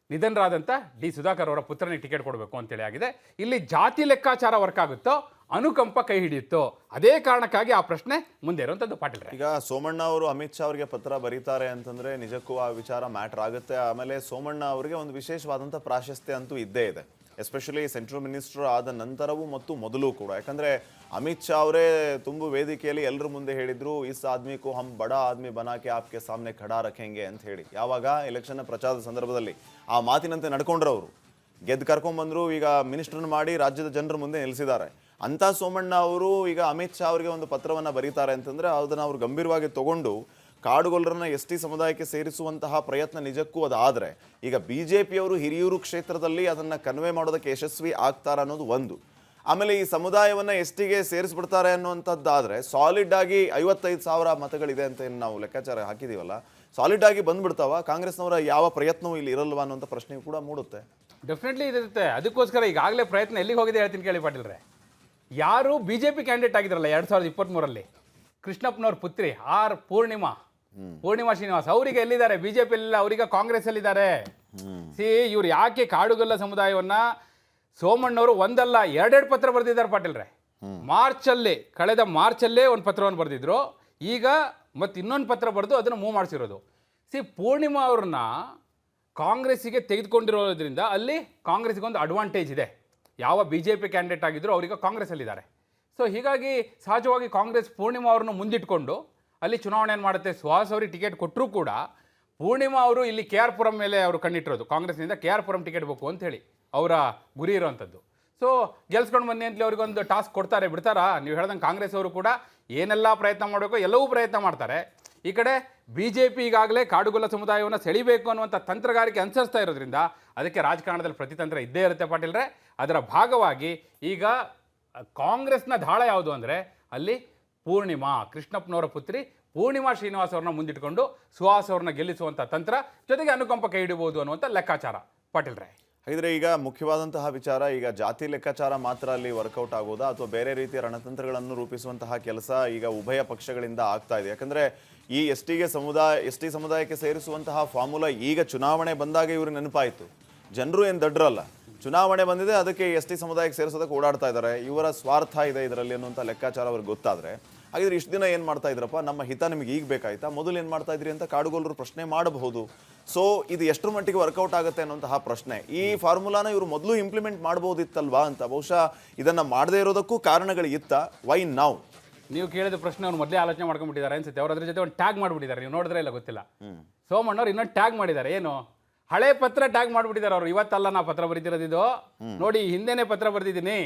ನಿಧನರಾದಂಥ D. ಸುಧಾಕರ್ ಅವರ ಪುತ್ರನಿಗೆ ಟಿಕೆಟ್ ಕೊಡಬೇಕು ಅಂತೇಳಿ ಆಗಿದೆ. ಇಲ್ಲಿ ಜಾತಿ ಲೆಕ್ಕಾಚಾರ ವರ್ಕ್ ಆಗುತ್ತೋ, ಅನುಕಂಪ ಕೈ ಹಿಡಿಯುತ್ತೋ, ಅದೇ ಕಾರಣಕ್ಕಾಗಿ ಆ ಪ್ರಶ್ನೆ ಮುಂದೆ ಇರುವಂಥದ್ದು ಪಾಟೀಲ್ರೆ. ಈಗ ಸೋಮಣ್ಣ ಅವರು ಅಮಿತ್ ಶಾ ಅವರಿಗೆ ಪತ್ರ ಬರೀತಾರೆ ಅಂತಂದ್ರೆ ನಿಜಕ್ಕೂ ಆ ವಿಚಾರ ಮ್ಯಾಟರ್ ಆಗುತ್ತೆ. ಆಮೇಲೆ ಸೋಮಣ್ಣ ಅವರಿಗೆ ಒಂದು ವಿಶೇಷವಾದಂಥ ಪ್ರಾಶಸ್ತ್ಯ ಅಂತೂ ಇದ್ದೇ ಇದೆ, ಎಸ್ಪೆಷಲಿ ಸೆಂಟ್ರಲ್ ಮಿನಿಸ್ಟರ್ ಆದ ನಂತರವೂ ಮತ್ತು ಮೊದಲು ಕೂಡ. ಯಾಕಂದರೆ ಅಮಿತ್ ಶಾ ಅವರೇ ತುಂಬು ವೇದಿಕೆಯಲ್ಲಿ ಎಲ್ಲರ ಮುಂದೆ ಹೇಳಿದ್ರು, ಇಸ್ ಆದ್ಮಿ ಕೋ ಹಮ್ ಬಡಾ ಆದ್ಮಿ ಬನಾಕೆ ಆಪ್ಕೆ ಸಾಮ್ನೆ ಖಡಾ ರಖೇಂಗೆ ಅಂತ ಹೇಳಿ. ಯಾವಾಗ ಎಲೆಕ್ಷನ್ ಪ್ರಚಾರದ ಸಂದರ್ಭದಲ್ಲಿ ಆ ಮಾತಿನಂತೆ ನಡ್ಕೊಂಡ್ರು ಅವರು, ಗೆದ್ದು ಕರ್ಕೊಂಡ್ಬಂದರು, ಈಗ ಮಿನಿಸ್ಟರ್ನ ಮಾಡಿ ರಾಜ್ಯದ ಜನರ ಮುಂದೆ ನಿಲ್ಲಿಸಿದ್ದಾರೆ. ಅಂಥ ಸೋಮಣ್ಣ ಅವರು ಈಗ ಅಮಿತ್ ಶಾ ಅವರಿಗೆ ಒಂದು ಪತ್ರವನ್ನು ಬರೀತಾರೆ ಅಂತಂದರೆ ಅದನ್ನು ಅವರು ಗಂಭೀರವಾಗಿ ತಗೊಂಡು ಕಾಡುಗೊಲ್ಲರನ್ನ ST ಸಮುದಾಯಕ್ಕೆ ಸೇರಿಸುವಂತಹ ಪ್ರಯತ್ನ ನಿಜಕ್ಕೂ ಅದಾದರೆ ಈಗ BJPಯವರು ಹಿರಿಯೂರು ಕ್ಷೇತ್ರದಲ್ಲಿ ಅದನ್ನು ಕನ್ವೆ ಮಾಡೋದಕ್ಕೆ ಯಶಸ್ವಿ ಆಗ್ತಾರೆ ಅನ್ನೋದು ಒಂದು. ಆಮೇಲೆ ಈ ಸಮುದಾಯವನ್ನು STಗೆ ಸೇರಿಸ್ಬಿಡ್ತಾರೆ ಅನ್ನುವಂಥದ್ದಾದರೆ ಸಾಲಿಡ್ ಆಗಿ 55,000 ಮತಗಳಿದೆ ಅಂತ ಏನು ನಾವು ಲೆಕ್ಕಾಚಾರ ಹಾಕಿದ್ದೀವಲ್ಲ, ಸಾಲಿಡ್ ಆಗಿ ಬಂದ್ಬಿಡ್ತಾವ? ಕಾಂಗ್ರೆಸ್ನವರ ಯಾವ ಪ್ರಯತ್ನವೂ ಇಲ್ಲಿ ಇರಲ್ವಾ ಅನ್ನೋಂಥ ಪ್ರಶ್ನೆ ಕೂಡ ಮೂಡುತ್ತೆ. ಡೆಫಿನೆಟ್ಲಿ ಇರುತ್ತೆ. ಅದಕ್ಕೋಸ್ಕರ ಈಗಾಗಲೇ ಪ್ರಯತ್ನ ಎಲ್ಲಿಗೆ ಹೋಗಿದೆ ಹೇಳ್ತೀನಿ ಕೇಳಿ ಪಾಟೀಲ್ರೆ. ಯಾರು BJP ಕ್ಯಾಂಡಿಡೇಟ್ ಆಗಿದ್ರಲ್ಲ 2023ರಲ್ಲಿ, ಕೃಷ್ಣಪ್ಪನವ್ರ ಪುತ್ರಿ ಪೂರ್ಣಿಮಾ ಶ್ರೀನಿವಾಸ್ ಅವರಿಗೆ ಎಲ್ಲಿದ್ದಾರೆ? BJP ಎಲ್ಲ, ಅವರಿಗೆ ಕಾಂಗ್ರೆಸ್ ಅಲ್ಲಿದ್ದಾರೆ. ಇವ್ರು ಯಾಕೆ ಕಾಡುಗೊಲ್ಲ ಸಮುದಾಯವನ್ನ ಸೋಮಣ್ಣವರು ಒಂದಲ್ಲ 2 ಪತ್ರ ಬರೆದಿದ್ದಾರೆ ಪಾಟೀಲ್ರೆ. ಕಳೆದ ಮಾರ್ಚಲ್ಲೇ ಒಂದು ಪತ್ರವನ್ನು ಬರೆದಿದ್ರು, ಈಗ ಮತ್ತೆ ಇನ್ನೊಂದು ಪತ್ರ ಬರೆದು ಅದನ್ನು ಮೂವ್ ಮಾಡಿಸಿರೋದು. ಪೂರ್ಣಿಮಾ ಅವ್ರನ್ನ ಕಾಂಗ್ರೆಸ್ಸಿಗೆ ತೆಗೆದುಕೊಂಡಿರೋದ್ರಿಂದ ಅಲ್ಲಿ ಕಾಂಗ್ರೆಸ್ಸಿಗೊಂದು ಅಡ್ವಾಂಟೇಜ್ ಇದೆ. ಯಾವ BJP ಕ್ಯಾಂಡಿಡೇಟ್ ಆಗಿದ್ರು ಅವರಿಗೆ ಕಾಂಗ್ರೆಸ್ಸಲ್ಲಿದ್ದಾರೆ. ಸೊ ಹೀಗಾಗಿ ಸಹಜವಾಗಿ ಕಾಂಗ್ರೆಸ್ ಪೂರ್ಣಿಮಾ ಅವ್ರನ್ನು ಮುಂದಿಟ್ಕೊಂಡು ಅಲ್ಲಿ ಚುನಾವಣೆಯನ್ನು ಮಾಡುತ್ತೆ. ಸುಹಾಸ್ ಅವರಿಗೆ ಟಿಕೆಟ್ ಕೊಟ್ಟರೂ ಕೂಡ ಪೂರ್ಣಿಮಾ ಅವರು ಇಲ್ಲಿ KR ಪುರಂ ಮೇಲೆ ಅವರು ಕಣ್ಣಿಟ್ಟಿರೋದು, ಕಾಂಗ್ರೆಸ್ನಿಂದ KR ಪುರಂ ಟಿಕೆಟ್ ಬೇಕು ಅಂತೇಳಿ ಅವರ ಗುರಿ ಇರೋವಂಥದ್ದು. ಸೊ ಗೆಲ್ಸ್ಕೊಂಡು ಬನ್ನಿ ಅಂತಲೇ ಅವ್ರಿಗೊಂದು ಟಾಸ್ಕ್ ಕೊಡ್ತಾರೆ, ಬಿಡ್ತಾರಾ? ನೀವು ಹೇಳ್ದಂಗೆ ಕಾಂಗ್ರೆಸ್ ಅವರು ಕೂಡ ಏನೆಲ್ಲ ಪ್ರಯತ್ನ ಮಾಡಬೇಕು ಎಲ್ಲವೂ ಪ್ರಯತ್ನ ಮಾಡ್ತಾರೆ. ಈ ಕಡೆ BJP ಈಗಾಗಲೇ ಕಾಡುಗೊಲ್ಲ ಸಮುದಾಯವನ್ನು ಸೆಳಿಬೇಕು ಅನ್ನುವಂಥ ತಂತ್ರಗಾರಿಕೆ ಅನುಸರಿಸ್ತಾ ಇರೋದ್ರಿಂದ ಅದಕ್ಕೆ ರಾಜಕಾರಣದಲ್ಲಿ ಪ್ರತಿತಂತ್ರ ಇದ್ದೇ ಇರುತ್ತೆ ಪಾಟೀಲ್ರೆ. ಅದರ ಭಾಗವಾಗಿ ಈಗ ಕಾಂಗ್ರೆಸ್ನ ದಾಳ ಯಾವುದು ಅಂದರೆ ಅಲ್ಲಿ ಪೂರ್ಣಿಮಾ, ಕೃಷ್ಣಪ್ಪನವರ ಪುತ್ರಿ ಪೂರ್ಣಿಮಾ ಶ್ರೀನಿವಾಸ್ ಅವ್ರನ್ನ ಮುಂದಿಟ್ಕೊಂಡು ಸುಹಾಸ್ ಅವ್ರನ್ನ ಗೆಲ್ಲಿಸುವಂಥ ತಂತ್ರ, ಜೊತೆಗೆ ಅನುಕಂಪ ಕೈ ಹಿಡಿಬಹುದು ಅನ್ನುವಂಥ ಲೆಕ್ಕಾಚಾರ ಪಾಟೀಲ್ರೆ. ಹಾಗಿದ್ರೆ ಈಗ ಮುಖ್ಯವಾದಂತಹ ವಿಚಾರ, ಈಗ ಜಾತಿ ಲೆಕ್ಕಾಚಾರ ಮಾತ್ರ ಅಲ್ಲಿ ವರ್ಕೌಟ್ ಆಗೋದಾ ಅಥವಾ ಬೇರೆ ರೀತಿಯ ರಣತಂತ್ರಗಳನ್ನು ರೂಪಿಸುವಂತಹ ಕೆಲಸ ಈಗ ಉಭಯ ಪಕ್ಷಗಳಿಂದ ಆಗ್ತಾ ಇದೆ? ಯಾಕಂದರೆ ಈ ST ಸಮುದಾಯಕ್ಕೆ ಸೇರಿಸುವಂತಹ ಫಾರ್ಮುಲಾ ಈಗ ಚುನಾವಣೆ ಬಂದಾಗ ಇವರು ನೆನಪಾಯಿತು. ಜನರು ಏನು ದಡ್ರಲ್ಲ, ಚುನಾವಣೆ ಬಂದಿದೆ ಅದಕ್ಕೆ ST ಸಮುದಾಯಕ್ಕೆ ಸೇರಿಸೋದಕ್ಕೆ ಓಡಾಡ್ತಾ ಇದ್ದಾರೆ, ಇವರ ಸ್ವಾರ್ಥ ಇದೆ ಇದರಲ್ಲಿ ಅನ್ನುವಂಥ ಲೆಕ್ಕಾಚಾರ ಅವ್ರಿಗೆ ಗೊತ್ತಾದರೆ, ಹಾಗಿದ್ರೆ ಇಷ್ಟು ದಿನ ಏನು ಮಾಡ್ತಾ ಇದ್ರಪ್ಪ, ನಮ್ಮ ಹಿತ ನಿಮಗೆ ಈಗ ಬೇಕಾಯ್ತಾ, ಮೊದಲು ಏನು ಮಾಡ್ತಾ ಇದ್ರಿ ಅಂತ ಕಾಡುಗೊಲ್ಲರು ಪ್ರಶ್ನೆ ಮಾಡಬಹುದು. ಸೊ ಇದು ಎಷ್ಟರ ಮಟ್ಟಿಗೆ ವರ್ಕೌಟ್ ಆಗುತ್ತೆ ಅನ್ನುವಂತಹ ಪ್ರಶ್ನೆ. ಈ ಫಾರ್ಮುಲಾನ ಇವರು ಮೊದಲು ಇಂಪ್ಲಿಮೆಂಟ್ ಮಾಡ್ಬೋದಿತ್ತಲ್ವಾ ಅಂತ. ಬಹುಶಃ ಇದನ್ನು ಮಾಡದೇ ಇರೋದಕ್ಕೂ ಕಾರಣಗಳಿತ್ತ. Y now? ನೀವು ಕೇಳಿದ ಪ್ರಶ್ನೆ ಅವ್ರು ಮೊದಲೇ ಆಲೋಚನೆ ಮಾಡ್ಕೊಂಡ್ಬಿಟ್ಟಿದ್ದಾರೆ ಅನ್ಸುತ್ತೆ. ಅವ್ರ ಅದ್ರ ಜೊತೆ ಒಂದು ಟ್ಯಾಗ್ ಮಾಡಿಬಿಟ್ಟಿದ್ದಾರೆ, ನೀವು ನೋಡಿದ್ರೆ ಇಲ್ಲ ಗೊತ್ತಿಲ್ಲ. ಸೋಮಣ್ಣವ್ರು ಇನ್ನೊಂದು ಟ್ಯಾಗ್ ಮಾಡಿದ್ದಾರೆ. ಏನು? ಹಳೆ ಪತ್ರ ಟ್ಯಾಗ್ ಮಾಡಿಬಿಟ್ಟಿದ್ದಾರೆ ಅವರು. ಇವತ್ತಲ್ಲ ನಾ ಪತ್ರ ಬರೀತಿರೋದಿದು, ನೋಡಿ ಹಿಂದೆನೇ ಪತ್ರ ಬರೆದಿದ್ದೀನಿ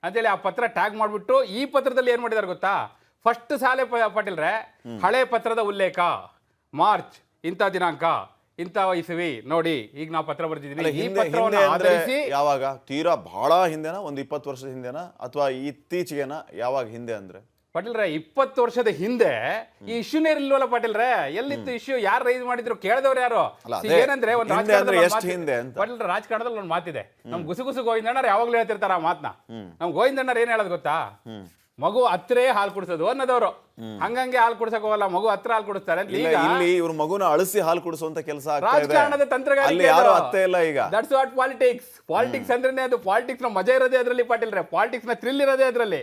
ಅಂತೇಳಿ ಆ ಪತ್ರ ಟ್ಯಾಗ್ ಮಾಡಿಬಿಟ್ಟು ಈ ಪತ್ರದಲ್ಲಿ ಏನು ಮಾಡಿದ್ದಾರೆ ಗೊತ್ತಾ? ಫಸ್ಟ್ ಸಾಲೆ ಪಾಟೀಲ್ರೆ, ಹಳೆ ಪತ್ರದ ಉಲ್ಲೇಖ, ಮಾರ್ಚ್ ಇಂಥ ದಿನಾಂಕ ಇಂಥ ಇಸವಿ ನೋಡಿ, ಈಗ ನಾವು ಪತ್ರ ಬರೆದಿದ್ದೀನಿ. ಈ ಪತ್ರವನ್ನು ಆಧರಿಸಿ ಯಾವಾಗ? ತೀರಾ ಬಹಳ ಹಿಂದೆನಾ, ಒಂದು 20 ವರ್ಷದ ಹಿಂದೆನಾ ಅಥವಾ ಇತ್ತೀಚೆಗೆನಾ? ಯಾವಾಗ ಹಿಂದೆ ಅಂದ್ರೆ ಪಾಟೀಲ್ರೆ 20 ವರ್ಷದ ಹಿಂದೆ ಈ ಇಶ್ಯೂನೇ ಇಲ್ವಲ್ಲ ಪಾಟೀಲ್ರೆ. ಎಲ್ಲಿತ್ತು ಇಶ್ಯೂ? ಯಾರು ರೈಸ್ ಮಾಡಿದ್ರು? ಕೇಳಿದವ್ರು ಯಾರು? ಏನಂದ್ರೆ ಒಂದು ಪಾಟೀಲ್ರೆ ರಾಜಕಾರಣದಲ್ಲಿ ಒಂದು ಮಾತಿದೆ, ನಮ್ ಗುಸುಗುಸು ಗೋವಿಂದಣ್ಣರು ಯಾವಾಗ್ಲೂ ಹೇಳ್ತಿರ್ತಾರ ಆ ಮಾತನ್ನ. ನಮ್ ಗೋವಿಂದಣ್ಣರು ಏನ್ ಹೇಳೋದು ಗೊತ್ತಾ? ಮಗು ಹತ್ರೇ ಹಾಲು ಕುಡಿಸೋದು ಅನ್ನೋದವ್ರು. ಹಂಗಂಗೆ ಹಾಲು ಕುಡಿಸಕ್ ಹೋಗಲ್ಲ, ಮಗು ಹತ್ರ ಹಾಲು ಕುಡಿಸ್ತಾರೆ ಅಂತ. ಇಲ್ಲ, ಈಗ ಇಲ್ಲಿ ಇವ್ರ ಮಗುನ ಅಳಿಸಿ ಹಾಲು ಕುಡಿಸುವಂತ ಕೆಲಸ ರಾಜಕಾರಣದ ಅಲ್ಲಿ ತಂತ್ರಗಾರಿಕೆ ಯಾರು ಅತ್ತೆ ಇಲ್ಲ ಈಗ. That's what politics. ಪಾಲಿಟಿಕ್ಸ್ ಅಂದ್ರೆ ಅದು ಪಾಲಿಟಿಕ್ಸ್ ನ ಮಜಾ ಇರೋದೇ ಅದ್ರಲ್ಲಿ ಪಾಟೀಲ್ರೆ, ಪಾಲಿಟಿಕ್ಸ್ ನ ಥ್ರಿಲ್ ಇರೋದೇ ಅದ್ರಲ್ಲಿ.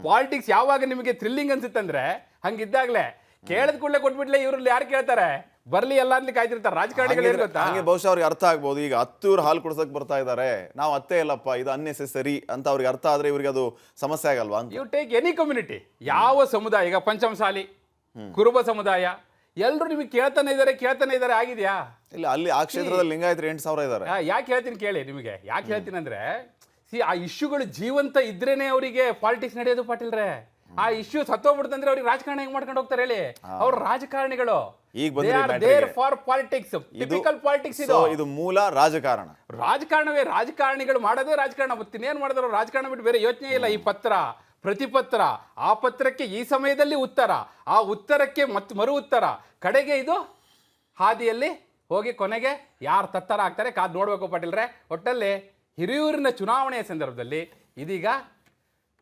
ಪಾಲಿಟಿಕ್ಸ್ ಯಾವಾಗ ನಿಮಗೆ ಥ್ರಿಲ್ಲಿಂಗ್ ಅನ್ಸುತ್ತಂದ್ರೆ ಹಂಗಿದ್ದಾಗ್ಲೇ ಕೇಳದ್ ಕೂಡಲೇ ಕೊಟ್ಬಿಟ್ಲೆ ಇವ್ರಲ್ಲಿ ಯಾರು ಕೇಳ್ತಾರೆ, ಬರ್ಲಿ ಎಲ್ಲ ಅಂತ ಕಾಯ್ತಿರ್ತಾರೆ ರಾಜಕಾರಣಿಗಳು. ಏನ್ ಗೊತ್ತಾ, ಹಂಗೆ ಬಹುಶಃ ಅವ್ರಿಗೆ ಅರ್ಥ ಆಗ್ಬೋದು, ಈಗ ಇವ್ರು ಹಾಲು ಕುಡ್ಸಕ್ ಬರ್ತಾ ಇದಾರೆ, ನಾವು ಅತ್ತೆ ಇಲ್ಲಪ್ಪ, ಇದು ಅನ್ನೆಸೆಸರಿ ಅಂತ ಅವ್ರಿಗೆ ಅರ್ಥ ಆದ್ರೆ ಇವ್ರಿಗೆ ಅದು ಸಮಸ್ಯೆ ಆಗಲ್ವಾ ಅಂತ. ಯು ಟೇಕ್ ಎನಿ ಕಮ್ಯುನಿಟಿ, ಯಾವ ಸಮುದಾಯ, ಈಗ ಪಂಚಮಸಾಲಿ, ಕುರುಬ ಸಮುದಾಯ, ಎಲ್ಲರೂ ನಿಮಗೆ ಕೇಳ್ತಾನೆ ಇದಾರೆ ಆಗಿದ್ಯಾ? ಇಲ್ಲ, ಅಲ್ಲಿ ಆ ಕ್ಷೇತ್ರದಲ್ಲಿ ಲಿಂಗಾಯತರು 8,000 ಇದಾರೆ. ಯಾಕೆ ಹೇಳ್ತೀನಿ ಕೇಳಿ, ನಿಮಗೆ ಯಾಕೆ ಹೇಳ್ತೀನಿ ಅಂದ್ರೆ, ಆ ಇಶ್ಯೂಗಳು ಜೀವಂತ ಇದ್ರೇನೆ ಅವರಿಗೆ ಪಾಲಿಟಿಕ್ಸ್ ನಡೆಯೋದು ಪಾಟೀಲ್ರೆ. ಆ ಇಶ್ಯೂ ಸತ್ತೋಗ್ಬಿಡ್ತಂದ್ರೆ ಅವ್ರಿಗೆ ರಾಜಕಾರಣ ಹೆಂಗ್ ಮಾಡ್ಕೊಂಡು ಹೋಗ್ತಾರೆ ಹೇಳಿ? ಅವ್ರ ರಾಜಕಾರಣಿಗಳು ಫಾರ್ ಪಾಲಿಟಿಕ್ಸ್, ಟಿಪಿಕಲ್ ಪಾಲಿಟಿಕ್ಸ್. ಇದು ಮೂಲ ರಾಜಕಾರಣ. ರಾಜಕಾರಣವೇ, ರಾಜಕಾರಣಿಗಳು ಮಾಡೋದೇ ರಾಜಕಾರಣ. ಮತ್ತಿನ್ನೇನ್ ಮಾಡಿದ್ರು ರಾಜಕಾರಣ ಬಿಟ್ಟು ಬೇರೆ ಯೋಚನೆ ಇಲ್ಲ. ಈ ಪತ್ರ, ಪ್ರತಿಪತ್ರ, ಆ ಪತ್ರಕ್ಕೆ ಈ ಸಮಯದಲ್ಲಿ ಉತ್ತರ, ಆ ಉತ್ತರಕ್ಕೆ ಮತ್ತೆ ಮರು ಉತ್ತರ, ಕಡೆಗೆ ಇದು ಹಾದಿಯಲ್ಲಿ ಹೋಗಿ ಕೊನೆಗೆ ಯಾರು ತತ್ತರ ಆಗ್ತಾರೆ ಕಾದ್ ನೋಡ್ಬೇಕು ಪಾಟೀಲ್ರೆ. ಒಟ್ಟಲ್ಲಿ ಹಿರಿಯೂರಿನ ಚುನಾವಣೆಯ ಸಂದರ್ಭದಲ್ಲಿ ಇದೀಗ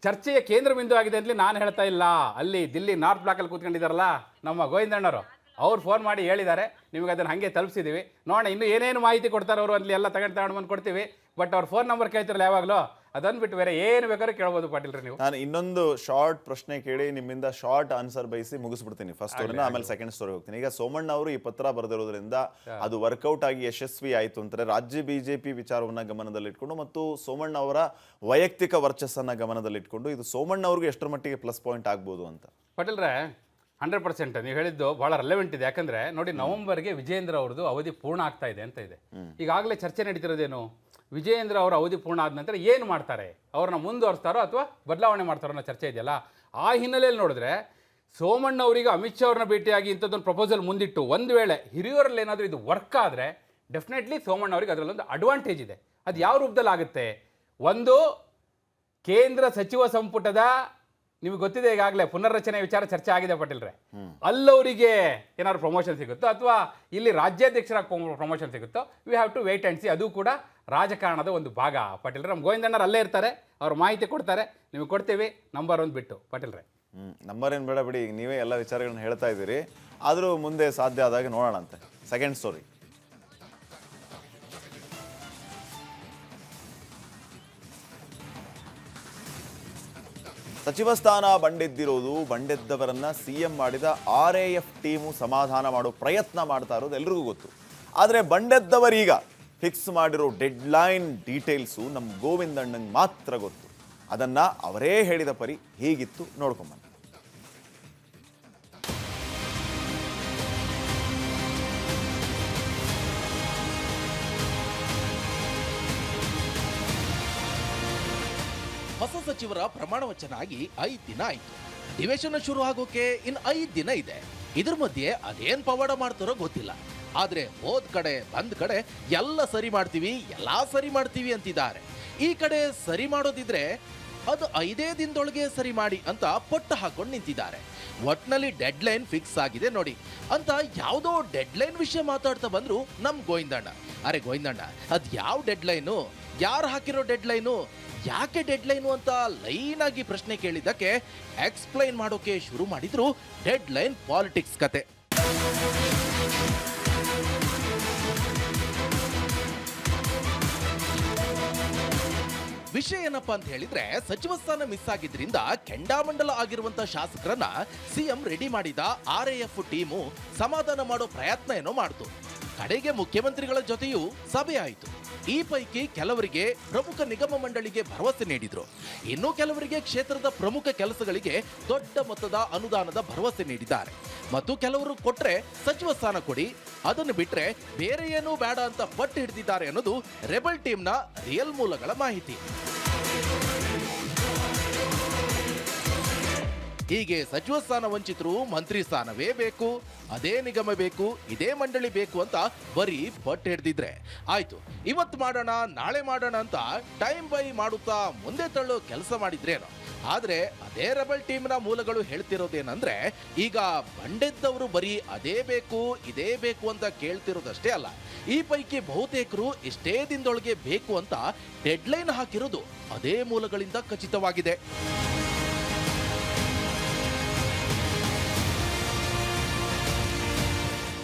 ಚರ್ಚೆಯ ಕೇಂದ್ರ ಬಿಂದು ಆಗಿದೆ ಅಂತ ನಾನು ಹೇಳ್ತಾ ಇಲ್ಲ. ಅಲ್ಲಿ ದಿಲ್ಲಿ ನಾರ್ತ್ ಬ್ಲಾಕಲ್ಲಿ ಕೂತ್ಕೊಂಡಿದ್ದಾರಲ್ಲ ನಮ್ಮ ಗೋವಿಂದಣ್ಣವರು, ಅವ್ರು ಫೋನ್ ಮಾಡಿ ಹೇಳಿದ್ದಾರೆ, ನಿಮಗೆ ಅದನ್ನು ಹಾಗೆ ತಲುಪಿಸಿದ್ದೀವಿ. ನೋಡೋಣ ಇನ್ನು ಏನೇನು ಮಾಹಿತಿ ಕೊಡ್ತಾರೆ ಅವರು, ಅಲ್ಲಿ ಎಲ್ಲ ತಗೊಂಡು ಬಂದು ಕೊಡ್ತೀವಿ. ಬಟ್ ಅವ್ರ ಫೋನ್ ನಂಬರ್ ಕೇಳ್ತಿರಲ್ಲ ಯಾವಾಗಲೂ, ಅದನ್ನು ಬಿಟ್ಟು ಬೇರೆ ಏನು ಬೇಕಾದ್ರೂ ಕೇಳ್ಬೋದು ಪಾಟೀಲ್ರಿ ನೀವು. ನಾನು ಇನ್ನೊಂದು ಶಾರ್ಟ್ ಪ್ರಶ್ನೆ ಕೇಳಿ ನಿಮ್ಮಿಂದ ಶಾರ್ಟ್ ಆನ್ಸರ್ ಬಯಸಿ ಮುಗಿಸ್ಬಿಡ್ತೀನಿ ಫಸ್ಟ್ ಸ್ಟೋರಿನ, ಆಮೇಲೆ ಸೆಕೆಂಡ್ ಸ್ಟೋರಿ ಹೋಗ್ತೀನಿ. ಈಗ ಸೋಮಣ್ಣ ಅವರು ಈ ಪತ್ರ ಬರೆದಿರೋದ್ರಿಂದ ಅದು ವರ್ಕೌಟ್ ಆಗಿ ಯಶಸ್ವಿ ಆಯಿತು ಅಂತಾರೆ. ರಾಜ್ಯ ಬಿಜೆಪಿ ವಿಚಾರವನ್ನ ಗಮನದಲ್ಲಿಟ್ಕೊಂಡು ಮತ್ತು ಸೋಮಣ್ಣ ಅವರ ವೈಯಕ್ತಿಕ ವರ್ಚಸ್ಸನ್ನ ಗಮನದಲ್ಲಿಟ್ಕೊಂಡು ಇದು ಸೋಮಣ್ಣ ಅವ್ರಿಗೆ ಎಷ್ಟರ ಮಟ್ಟಿಗೆ ಪ್ಲಸ್ ಪಾಯಿಂಟ್ ಆಗ್ಬೋದು ಅಂತ? ಪಾಟೀಲ್ರೆ 100% ನೀವು ಹೇಳಿದ್ದು ಬಹಳ ರೆಲೆವೆಂಟ್ ಇದೆ. ಯಾಕಂದ್ರೆ ನೋಡಿ, ನವೆಂಬರ್ಗೆ ವಿಜಯೇಂದ್ರ ಅವ್ರದ್ದು ಅವಧಿ ಪೂರ್ಣ ಆಗ್ತಾ ಇದೆ ಅಂತ ಇದೆ. ಈಗಾಗಲೇ ಚರ್ಚೆ ನಡೀತಿರೋದೇನು, ವಿಜಯೇಂದ್ರ ಅವರ ಅವಧಿ ಪೂರ್ಣ ಆದ ನಂತರ ಏನು ಮಾಡ್ತಾರೆ, ಅವ್ರನ್ನ ಮುಂದುವರಿಸ್ತಾರೋ ಅಥವಾ ಬದಲಾವಣೆ ಮಾಡ್ತಾರೋ ಅನ್ನೋ ಚರ್ಚೆ ಇದೆಯಲ್ಲ. ಆ ಹಿನ್ನೆಲೆಯಲ್ಲಿ ನೋಡಿದ್ರೆ ಸೋಮಣ್ಣ ಅವರಿಗೆ ಅಮಿತ್ ಶಾ ಅವ್ರನ್ನ ಭೇಟಿಯಾಗಿ ಇಂಥದ್ದೊಂದು ಪ್ರಪೋಸಲ್ ಮುಂದಿಟ್ಟು ಒಂದು ವೇಳೆ ಹಿರಿಯೂರಲ್ಲಿ ಏನಾದರೂ ಇದು ವರ್ಕ್ ಆದರೆ ಡೆಫಿನೆಟ್ಲಿ ಸೋಮಣ್ಣ ಅವರಿಗೆ ಅದರಲ್ಲೊಂದು ಅಡ್ವಾಂಟೇಜ್ ಇದೆ. ಅದು ಯಾವ ರೂಪದಲ್ಲಿ ಆಗುತ್ತೆ? ಒಂದು, ಕೇಂದ್ರ ಸಚಿವ ಸಂಪುಟದ, ನಿಮಗೆ ಗೊತ್ತಿದೆ ಈಗಾಗಲೇ ಪುನರ್ರಚನೆ ವಿಚಾರ ಚರ್ಚೆ ಆಗಿದೆ ಪಾಟೀಲ್ರೆ, ಅಲ್ಲವರಿಗೆ ಏನಾದ್ರು ಪ್ರಮೋಷನ್ ಸಿಗುತ್ತೋ ಅಥವಾ ಇಲ್ಲಿ ರಾಜ್ಯಾಧ್ಯಕ್ಷರಾಗಿ ಪ್ರಮೋಷನ್ ಸಿಗುತ್ತೋ, we have to wait and see. ಅದು ಕೂಡ ರಾಜಕಾರಣದ ಒಂದು ಭಾಗ ಪಾಟೀಲ್ರೆ. ನಮ್ಮ ಗೋವಿಂದಣ್ಣರು ಅಲ್ಲೇ ಇರ್ತಾರೆ, ಅವ್ರು ಮಾಹಿತಿ ಕೊಡ್ತಾರೆ, ನಿಮಗೆ ಕೊಡ್ತೀವಿ. ನಂಬರ್ 1 ಬಿಟ್ಟು ಪಾಟೀಲ್ರೆ. ನಂಬರ್ ಏನು ಬೇಡ ಬಿಡಿ, ನೀವೇ ಎಲ್ಲ ವಿಚಾರಗಳನ್ನ ಹೇಳ್ತಾ ಇದ್ದೀರಿ. ಆದರೂ ಮುಂದೆ ಸಾಧ್ಯ ಆದಾಗ ನೋಡೋಣ ಅಂತೆ. Second story. ಸಚಿವ ಸ್ಥಾನ ಬಂಡೆದ್ದಿರೋದು, ಬಂಡೆದ್ದವರನ್ನ ಸಿಎಂ ಮಾಡಿದ RAF ಟೀಮು ಸಮಾಧಾನ ಮಾಡೋ ಪ್ರಯತ್ನ ಮಾಡ್ತಾ ಇರೋದು ಎಲ್ರಿಗೂ ಗೊತ್ತು. ಆದರೆ ಬಂಡೆದ್ದವರೀಗ ಫಿಕ್ಸ್ ಮಾಡಿರೋ ಡೆಡ್ಲೈನ್ ಡೀಟೇಲ್ಸು ನಮ್ಮ ಗೋವಿಂದಣ್ಣಂಗೆ ಮಾತ್ರ ಗೊತ್ತು. ಅದನ್ನ ಅವರೇ ಹೇಳಿದ ಪರಿ ಹೀಗಿತ್ತು, ನೋಡ್ಕೊಂಬನ್ನಿ. ಹೊಸ ಸಚಿವರ ಪ್ರಮಾಣ ವಚನ ಆಗಿ 5 ದಿನ ಆಯ್ತು. ಅಧಿವೇಶನ ಶುರು ಆಗೋಕೆ ಇನ್ನು 5 ದಿನ ಇದೆ. ಇದ್ರ ಮಧ್ಯೆ ಅದೇನ್ ಪವಾಡ ಮಾಡ್ತಾರೋ ಗೊತ್ತಿಲ್ಲ. ಆದ್ರೆ ಹೋದ್ ಕಡೆ ಬಂದ್ ಕಡೆ ಎಲ್ಲ ಸರಿ ಮಾಡ್ತೀವಿ ಅಂತಿದ್ದಾರೆ. ಈ ಕಡೆ ಸರಿ ಮಾಡೋದಿದ್ರೆ ಅದು 5 ದಿನದೊಳಗೆ ಸರಿ ಮಾಡಿ ಅಂತ ಪಟ್ಟು ಹಾಕೊಂಡು ನಿಂತಿದ್ದಾರೆ. ಒಟ್ನಲ್ಲಿ ಡೆಡ್ ಲೈನ್ ಫಿಕ್ಸ್ ಆಗಿದೆ ನೋಡಿ ಅಂತ ಯಾವುದೋ ಡೆಡ್ ಲೈನ್ ವಿಷಯ ಮಾತಾಡ್ತಾ ಬಂದ್ರು ನಮ್ ಗೋವಿಂದಣ್ಣ. ಅರೆ ಗೋವಿಂದಣ್ಣ, ಅದ್ ಯಾವ ಡೆಡ್ ಲೈನು, ಯಾರು ಹಾಕಿರೋ ಡೆಡ್ ಲೈನು, ಯಾಕೆ ಡೆಡ್ ಲೈನು ಅಂತ ಲೈನ್ ಆಗಿ ಪ್ರಶ್ನೆ ಕೇಳಿದ್ದಕ್ಕೆ ಎಕ್ಸ್ಪ್ಲೈನ್ ಮಾಡೋಕೆ ಶುರು ಮಾಡಿದ್ರು ಡೆಡ್ ಲೈನ್ ಪಾಲಿಟಿಕ್ಸ್ ಕತೆ. ವಿಷಯ ಏನಪ್ಪಾ ಅಂತ ಹೇಳಿದ್ರೆ, ಸಚಿವ ಸ್ಥಾನ ಮಿಸ್ ಆಗಿದ್ರಿಂದ ಕೆಂಡಾಮಂಡಲ ಆಗಿರುವಂತ ಶಾಸಕರನ್ನ ಸಿಎಂ ರೆಡಿ ಮಾಡಿದ RAF ಟೀಮು ಸಮಾಧಾನ ಮಾಡೋ ಪ್ರಯತ್ನ ಏನೋ ಮಾಡ್ತು. ಕಡೆಗೆ ಮುಖ್ಯಮಂತ್ರಿಗಳ ಜೊತೆಯೂ ಸಭೆ ಆಯಿತು. ಈ ಪೈಕಿ ಕೆಲವರಿಗೆ ಪ್ರಮುಖ ನಿಗಮ ಮಂಡಳಿಗೆ ಭರವಸೆ ನೀಡಿದ್ರು, ಇನ್ನು ಕೆಲವರಿಗೆ ಕ್ಷೇತ್ರದ ಪ್ರಮುಖ ಕೆಲಸಗಳಿಗೆ ದೊಡ್ಡ ಮೊತ್ತದ ಅನುದಾನದ ಭರವಸೆ ನೀಡಿದ್ದಾರೆ. ಮತ್ತು ಕೆಲವರು ಕೊಟ್ರೆ ಸಚಿವ ಸ್ಥಾನ ಕೊಡಿ, ಅದನ್ನು ಬಿಟ್ರೆ ಬೇರೆ ಏನೂ ಬೇಡ ಅಂತ ಪಟ್ಟು ಹಿಡಿದಿದ್ದಾರೆ ಅನ್ನೋದು ರೆಬಲ್ ಟೀಮ್ನ ರಿಯಲ್ ಮೂಲಗಳ ಮಾಹಿತಿ. ಹೀಗೆ ಸಚಿವ ಸ್ಥಾನ ವಂಚಿತರು ಮಂತ್ರಿ ಸ್ಥಾನವೇ ಬೇಕು, ಅದೇ ನಿಗಮ ಬೇಕು, ಇದೇ ಮಂಡಳಿ ಬೇಕು ಅಂತ ಬರೀ ಪಟ್ಟು ಹಿಡ್ದಿದ್ರೆ ಆಯ್ತು, ಇವತ್ತು ಮಾಡೋಣ ನಾಳೆ ಮಾಡೋಣ ಅಂತ ಟೈಮ್ ಬೈ ಮಾಡುತ್ತಾ ಮುಂದೆ ತಳ್ಳೋ ಕೆಲಸ ಮಾಡಿದ್ರೇನು. ಆದ್ರೆ ಅದೇ ರೆಬಲ್ ಟೀಮ್ನ ಮೂಲಗಳು ಹೇಳ್ತಿರೋದೇನಂದ್ರೆ, ಈಗ ಬಂಡೆದ್ದವರು ಬರೀ ಅದೇ ಬೇಕು ಇದೇ ಬೇಕು ಅಂತ ಕೇಳ್ತಿರೋದಷ್ಟೇ ಅಲ್ಲ, ಈ ಪೈಕಿ ಬಹುತೇಕರು ಇಷ್ಟೇ ದಿನದೊಳಗೆ ಬೇಕು ಅಂತ ಡೆಡ್ಲೈನ್ ಹಾಕಿರೋದು ಅದೇ ಮೂಲಗಳಿಂದ ಖಚಿತವಾಗಿದೆ.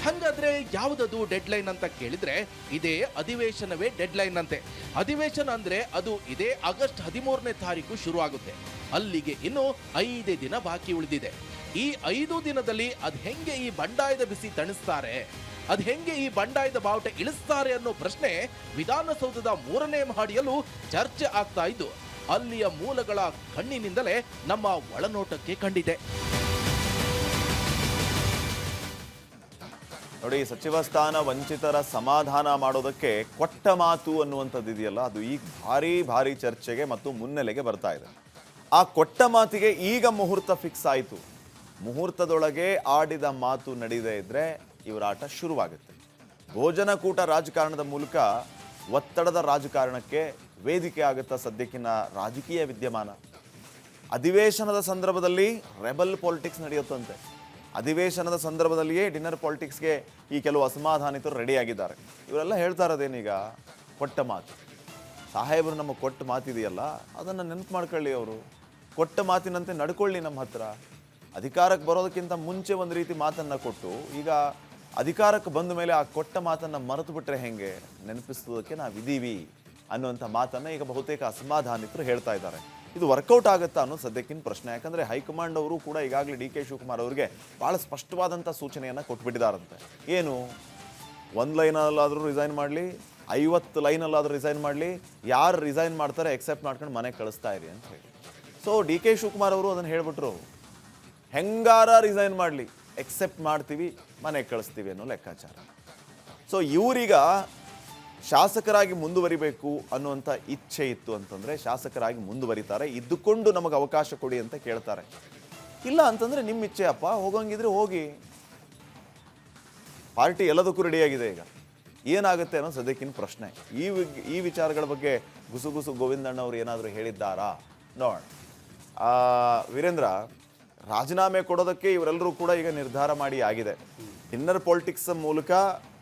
ಹಂಗಾದ್ರೆ ಯಾವುದದು ಡೆಡ್ಲೈನ್ ಅಂತ ಕೇಳಿದ್ರೆ ಇದೇ ಅಧಿವೇಶನವೇ ಡೆಡ್ಲೈನ್ ಅಂತೆ. ಅಧಿವೇಶನ ಅಂದ್ರೆ ಅದು ಇದೇ ಆಗಸ್ಟ್ 13ನೇ ತಾರೀಕು ಶುರು ಆಗುತ್ತೆ. ಅಲ್ಲಿಗೆ ಇನ್ನು 5 ದಿನ ಬಾಕಿ ಉಳಿದಿದೆ. ಈ 5 ದಿನದಲ್ಲಿ ಅದ್ ಹೆಂಗೆ ಈ ಬಂಡಾಯದ ಬಿಸಿ ತಣಿಸ್ತಾರೆ, ಅದ್ ಹೆಂಗೆ ಈ ಬಂಡಾಯದ ಬಾವುಟ ಇಳಿಸ್ತಾರೆ ಅನ್ನೋ ಪ್ರಶ್ನೆ ವಿಧಾನಸೌಧದ 3ನೇ ಮಹಡಿಯಲ್ಲೂ ಚರ್ಚೆ ಆಗ್ತಾ ಇದ್ದು ಅಲ್ಲಿಯ ಮೂಲಗಳ ಕಣ್ಣಿನಿಂದಲೇ ನಮ್ಮ ಒಳನೋಟಕ್ಕೆ ಕಂಡಿದೆ. ನೋಡಿ, ಸಚಿವ ಸ್ಥಾನ ವಂಚಿತರ ಸಮಾಧಾನ ಮಾಡೋದಕ್ಕೆ ಕೊಟ್ಟ ಮಾತು ಅನ್ನುವಂಥದ್ದು ಇದೆಯಲ್ಲ, ಅದು ಈಗ ಭಾರಿ ಚರ್ಚೆಗೆ ಮತ್ತು ಮುನ್ನೆಲೆಗೆ ಬರ್ತಾ ಇದೆ. ಆ ಕೊಟ್ಟ ಮಾತಿಗೆ ಈಗ ಮುಹೂರ್ತ ಫಿಕ್ಸ್ ಆಯಿತು. ಮುಹೂರ್ತದೊಳಗೆ ಆಡಿದ ಮಾತು ನಡೀದೇ ಇದ್ರೆ ಇವರ ಆಟ ಶುರುವಾಗುತ್ತೆ. ಭೋಜನಕೂಟ ರಾಜಕಾರಣದ ಮೂಲಕ ಒತ್ತಡದ ರಾಜಕಾರಣಕ್ಕೆ ವೇದಿಕೆ ಆಗುತ್ತಾ ಸದ್ಯಕ್ಕಿನ ರಾಜಕೀಯ ವಿದ್ಯಮಾನ. ಅಧಿವೇಶನದ ಸಂದರ್ಭದಲ್ಲಿ ರೆಬಲ್ ಪಾಲಿಟಿಕ್ಸ್ ನಡೆಯುತ್ತಂತೆ. ಅಧಿವೇಶನದ ಸಂದರ್ಭದಲ್ಲಿಯೇ ಡಿನ್ನರ್ ಪಾಲಿಟಿಕ್ಸ್ಗೆ ಈ ಕೆಲವು ಅಸಮಾಧಾನಿತರು ರೆಡಿಯಾಗಿದ್ದಾರೆ. ಇವರೆಲ್ಲ ಹೇಳ್ತಾ ಇರೋದೇನೀಗ ಕೊಟ್ಟ ಮಾತು. ಸಾಹೇಬರು ನಮ್ಮ ಕೊಟ್ಟ ಮಾತಿದೆಯಲ್ಲ, ಅದನ್ನು ನೆನಪು ಮಾಡ್ಕೊಳ್ಳಿ. ಅವರು ಕೊಟ್ಟ ಮಾತಿನಂತೆ ನಡ್ಕೊಳ್ಳಿ ನಮ್ಮ ಹತ್ರ. ಅಧಿಕಾರಕ್ಕೆ ಬರೋದಕ್ಕಿಂತ ಮುಂಚೆ ಒಂದು ರೀತಿ ಮಾತನ್ನು ಕೊಟ್ಟು ಈಗ ಅಧಿಕಾರಕ್ಕೆ ಬಂದ ಮೇಲೆ ಆ ಕೊಟ್ಟ ಮಾತನ್ನು ಮರೆತು ಬಿಟ್ರೆ ಹೆಂಗೆ, ನೆನಪಿಸೋದಕ್ಕೆ ನಾವಿದ್ದೀವಿ ಅನ್ನುವಂಥ ಮಾತನ್ನು ಈಗ ಬಹುತೇಕ ಅಸಮಾಧಾನಿತರು ಹೇಳ್ತಾ ಇದ್ದಾರೆ. ಇದು ವರ್ಕೌಟ್ ಆಗುತ್ತಾ ಅನ್ನೋ ಸದ್ಯಕ್ಕಿನ ಪ್ರಶ್ನೆ. ಯಾಕಂದರೆ ಹೈಕಮಾಂಡ್ ಅವರು ಕೂಡ ಈಗಾಗಲೇ ಡಿ ಕೆ ಶಿವಕುಮಾರ್ ಅವರಿಗೆ ಭಾಳ ಸ್ಪಷ್ಟವಾದಂಥ ಸೂಚನೆಯನ್ನು ಕೊಟ್ಬಿಟ್ಟಿದ್ದಾರಂತೆ. ಏನು, 1 ಲೈನಲ್ಲಾದರೂ ರಿಸೈನ್ ಮಾಡಲಿ, 50 ಲೈನಲ್ಲಾದರೂ ರಿಸೈನ್ ಮಾಡಲಿ, ಯಾರು ರಿಸೈನ್ ಮಾಡ್ತಾರೆ ಎಕ್ಸೆಪ್ಟ್ ಮಾಡ್ಕೊಂಡು ಮನೆಗೆ ಕಳಿಸ್ತಾ ಇರಿ ಅಂತ ಹೇಳಿ. ಸೊ ಡಿ ಕೆ ಶಿವಕುಮಾರ್ ಅವರು ಅದನ್ನು ಹೇಳ್ಬಿಟ್ರು, ಹೆಂಗಾರ ರಿಸೈನ್ ಮಾಡಲಿ, ಎಕ್ಸೆಪ್ಟ್ ಮಾಡ್ತೀವಿ, ಮನೆಗೆ ಕಳಿಸ್ತೀವಿ ಅನ್ನೋ ಲೆಕ್ಕಾಚಾರ. ಸೊ ಇವರೀಗ ಶಾಸಕರಾಗಿ ಮುಂದುವರಿಬೇಕು ಅನ್ನುವಂಥ ಇಚ್ಛೆ ಇತ್ತು ಅಂತಂದರೆ ಶಾಸಕರಾಗಿ ಮುಂದುವರಿತಾರೆ. ಇದ್ದುಕೊಂಡು ನಮಗೆ ಅವಕಾಶ ಕೊಡಿ ಅಂತ ಕೇಳ್ತಾರೆ. ಇಲ್ಲ ಅಂತಂದರೆ ನಿಮ್ಮ ಇಚ್ಛೆ ಅಪ್ಪ, ಹೋಗಂಗಿದ್ರೆ ಹೋಗಿ. ಪಾರ್ಟಿ ಎಲ್ಲದಕ್ಕೂ ರೆಡಿಯಾಗಿದೆ. ಈಗ ಏನಾಗುತ್ತೆ ಅನ್ನೋ ಸದ್ಯಕ್ಕಿನ ಪ್ರಶ್ನೆ. ಈ ವಿಚಾರಗಳ ಬಗ್ಗೆ ಗುಸುಗುಸು ಗೋವಿಂದಣ್ಣವರು ಏನಾದರೂ ಹೇಳಿದ್ದಾರಾ ನೋಡೋಣ. ವೀರೇಂದ್ರ, ರಾಜೀನಾಮೆ ಕೊಡೋದಕ್ಕೆ ಇವರೆಲ್ಲರೂ ಕೂಡ ಈಗ ನಿರ್ಧಾರ ಮಾಡಿ ಆಗಿದೆ. ಇನ್ನರ್ ಪಾಲಿಟಿಕ್ಸ್ ಮೂಲಕ